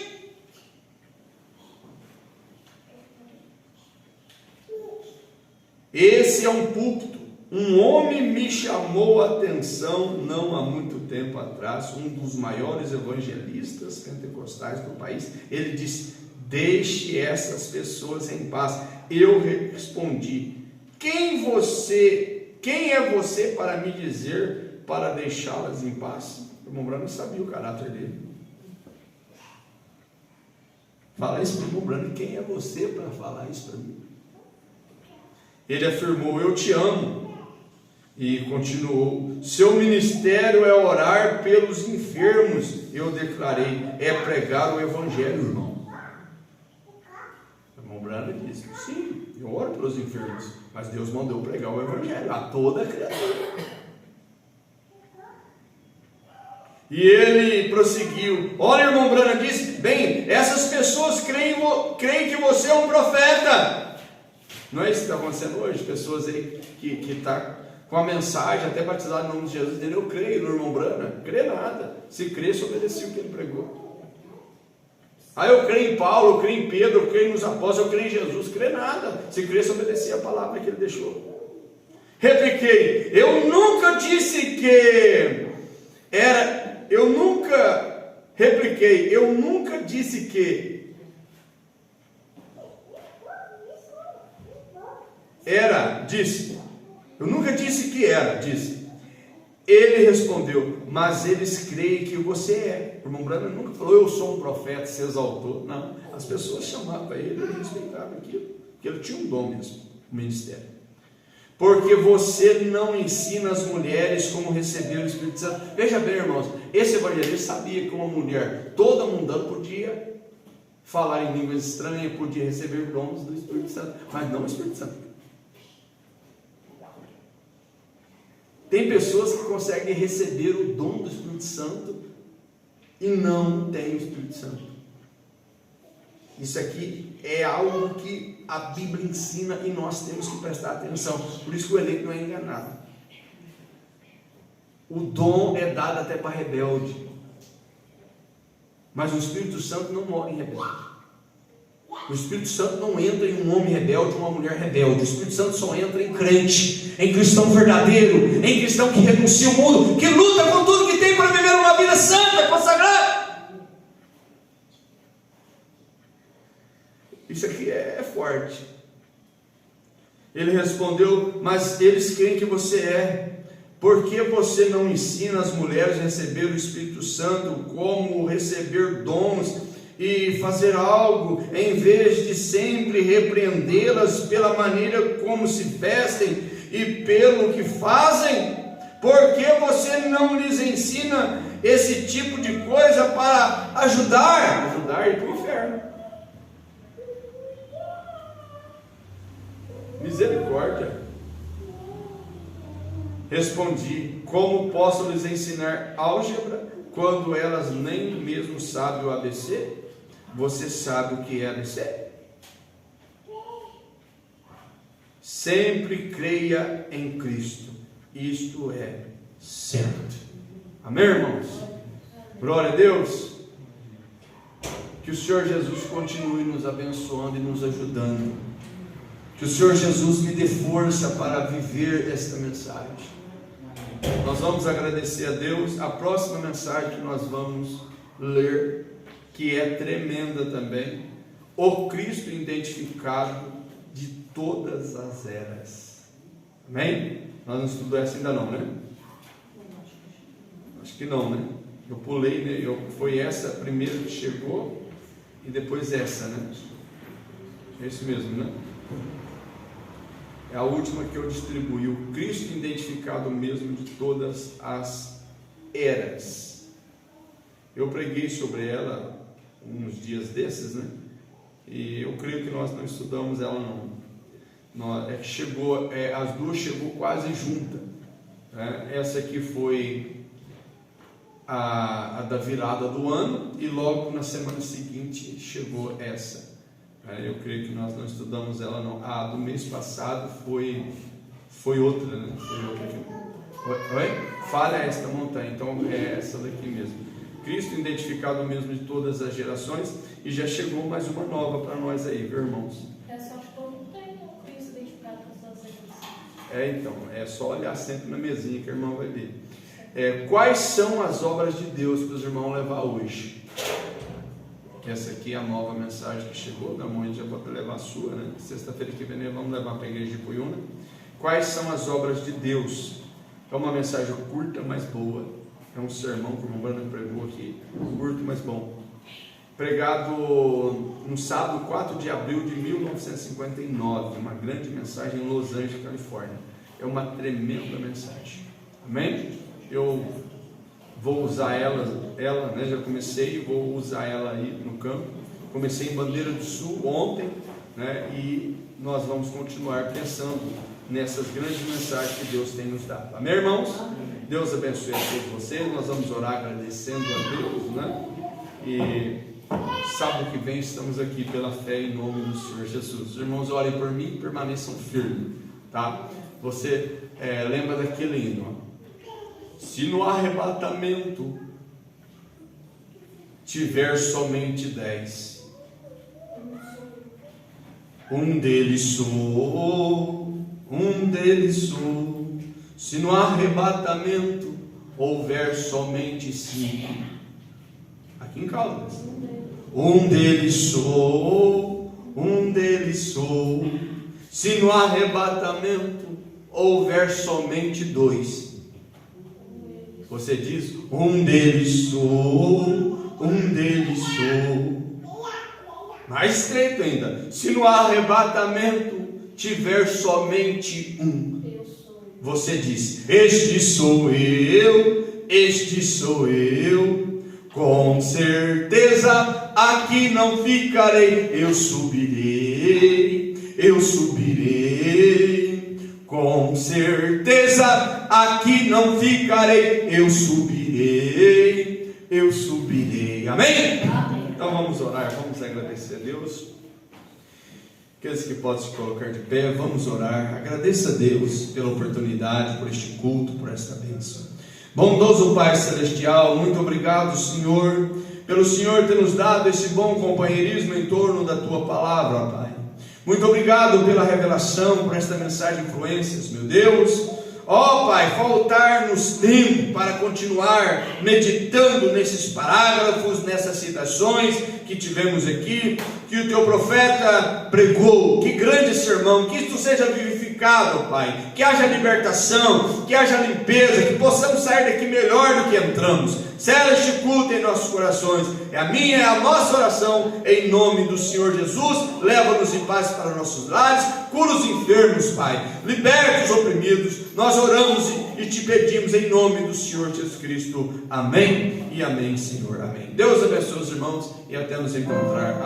Esse é um púlpito. Um homem me chamou a atenção não há muito tempo atrás, um dos maiores evangelistas pentecostais do país. Ele disse, deixe essas pessoas em paz. Eu respondi, quem é você para me dizer para deixá-las em paz? O irmão Branham sabia o caráter dele. Fala isso para o irmão Branham, quem é você para falar isso para mim? Ele afirmou, eu te amo. E continuou, seu ministério é orar pelos enfermos. Eu declarei, é pregar o evangelho, irmão. O irmão irmão Branham disse: sim, eu oro pelos enfermos, mas Deus mandou pregar o evangelho a toda a criatura. E ele prosseguiu: olha, irmão Branham disse: bem, essas pessoas creem que você é um profeta. Não é isso que está acontecendo hoje? Pessoas aí que estão com a mensagem, até batizado no nome de Jesus, dele: eu creio no irmão Branham. Crê nada. Se crê, se obedecia o que ele pregou. Ah, eu creio em Paulo, eu creio em Pedro, eu creio nos apóstolos, eu creio em Jesus. Crê nada. Se crê, se obedecia a palavra que ele deixou. Repliquei: eu nunca disse que era... Eu nunca disse que era, disse. Eu nunca disse que era, disse. Ele respondeu: mas eles creem que você é. O irmão Branham nunca falou: eu sou um profeta, se exaltou. Não, as pessoas chamavam ele, ele respeitava aquilo, porque ele tinha um dom mesmo, o ministério. Porque você não ensina as mulheres como receber o Espírito Santo. Veja bem, irmãos, esse evangelista sabia que uma mulher toda mundana podia falar em línguas estranhas, podia receber dons do Espírito Santo, mas não o Espírito Santo. Tem pessoas que conseguem receber o dom do Espírito Santo e não têm o Espírito Santo. Isso aqui é algo que a Bíblia ensina e nós temos que prestar atenção. Por isso que o eleito não é enganado. O dom é dado até para rebelde, mas o Espírito Santo não mora em rebelde. O Espírito Santo não entra em um homem rebelde, uma mulher rebelde. O Espírito Santo só entra em crente, em cristão verdadeiro, em cristão que renuncia o mundo, que luta com tudo que tem para viver uma vida santa, consagrada. Isso aqui é forte. Ele respondeu: mas eles creem que você é. Por que você não ensina as mulheres a receber o Espírito Santo, como receber dons e fazer algo, em vez de sempre repreendê-las pela maneira como se vestem e pelo que fazem? Por que você não lhes ensina esse tipo de coisa para ajudar a ir para o inferno? Misericórdia. Respondi: como posso lhes ensinar álgebra quando elas nem mesmo sabem o ABC? Você sabe o que é ABC? Sempre creia em Cristo, isto é certo. Amém, irmãos? Glória a Deus. Que o Senhor Jesus continue nos abençoando e nos ajudando. Que o Senhor Jesus me dê força para viver esta mensagem. Nós vamos agradecer a Deus. A próxima mensagem que nós vamos ler, que é tremenda também: o Cristo identificado de todas as eras. Amém? Nós não estudamos essa ainda não, né? Acho que não, né? Eu pulei, né? Foi essa a primeira que chegou e depois essa, né? É isso mesmo, né? É a última que eu distribuí, o Cristo identificado mesmo de todas as eras. Eu preguei sobre ela uns dias desses, né? E eu creio que nós não estudamos ela não. As duas chegou quase junta, né? Essa aqui foi a da virada do ano, e logo na semana seguinte chegou essa. Eu creio que nós não estudamos ela não. A do mês passado foi outra, né? Foi outra aqui. Oi? Falha esta montanha. Então é essa daqui mesmo. Cristo identificado mesmo de todas as gerações. E já chegou mais uma nova para nós aí, viu, irmãos? Só que todo mundo tem o Cristo identificado com todas as gerações. Então, é só olhar sempre na mesinha que o irmão vai ver. Quais são as obras de Deus para os irmãos levar hoje? Essa aqui é a nova mensagem que chegou. Da mãe já pode levar a sua, né? Sexta-feira que vem vamos levar para a igreja de Puiúna. Quais são as obras de Deus? É uma mensagem curta, mas boa. É um sermão que o irmão Branham pregou aqui, curto, mas bom. Pregado no sábado 4 de abril de 1959. Uma grande mensagem em Los Angeles, Califórnia. É uma tremenda mensagem. Amém? Eu vou usar ela, né? Já comecei e vou usar ela aí no campo. Comecei em Bandeira do Sul ontem né? E nós vamos continuar pensando nessas grandes mensagens que Deus tem nos dado. Amém, irmãos? Deus abençoe a todos vocês. Nós vamos orar agradecendo a Deus, né? E sábado que vem estamos aqui pela fé em nome do Senhor Jesus. Os irmãos, orem por mim e permaneçam firmes, tá? Você lembra daquele hino, ó. Se no arrebatamento tiver somente 10, um deles sou. Se no arrebatamento houver somente 5, aqui em Caldas, um deles sou. Se no arrebatamento houver somente 2, você diz: um deles sou. Mais estreito ainda: se no arrebatamento tiver somente 1, você diz: este sou eu, com certeza aqui não ficarei, eu subirei, com certeza aqui não ficarei, eu subirei, amém? Então vamos orar, vamos agradecer a Deus. Aqueles que podem se colocar de pé, vamos orar. Agradeça a Deus pela oportunidade, por este culto, por esta bênção. Bondoso Pai Celestial, muito obrigado, Senhor, pelo Senhor ter nos dado esse bom companheirismo em torno da Tua palavra, Pai. Muito obrigado pela revelação, por esta mensagem de influências, meu Deus. Ó Pai, faltar-nos tempo para continuar meditando nesses parágrafos, nessas citações que tivemos aqui, que o Teu profeta pregou. Que grande sermão, que isto seja vivificado, Pai, que haja libertação, que haja limpeza, que possamos sair daqui melhor do que entramos. Sela este culto em nossos corações, é a minha, é a nossa oração, em nome do Senhor Jesus. Leva-nos em paz para nossos lares, cura os enfermos, Pai, liberta os oprimidos. Nós oramos e te pedimos em nome do Senhor Jesus Cristo, amém e amém, Senhor, amém. Deus abençoe os irmãos e até nos encontrar.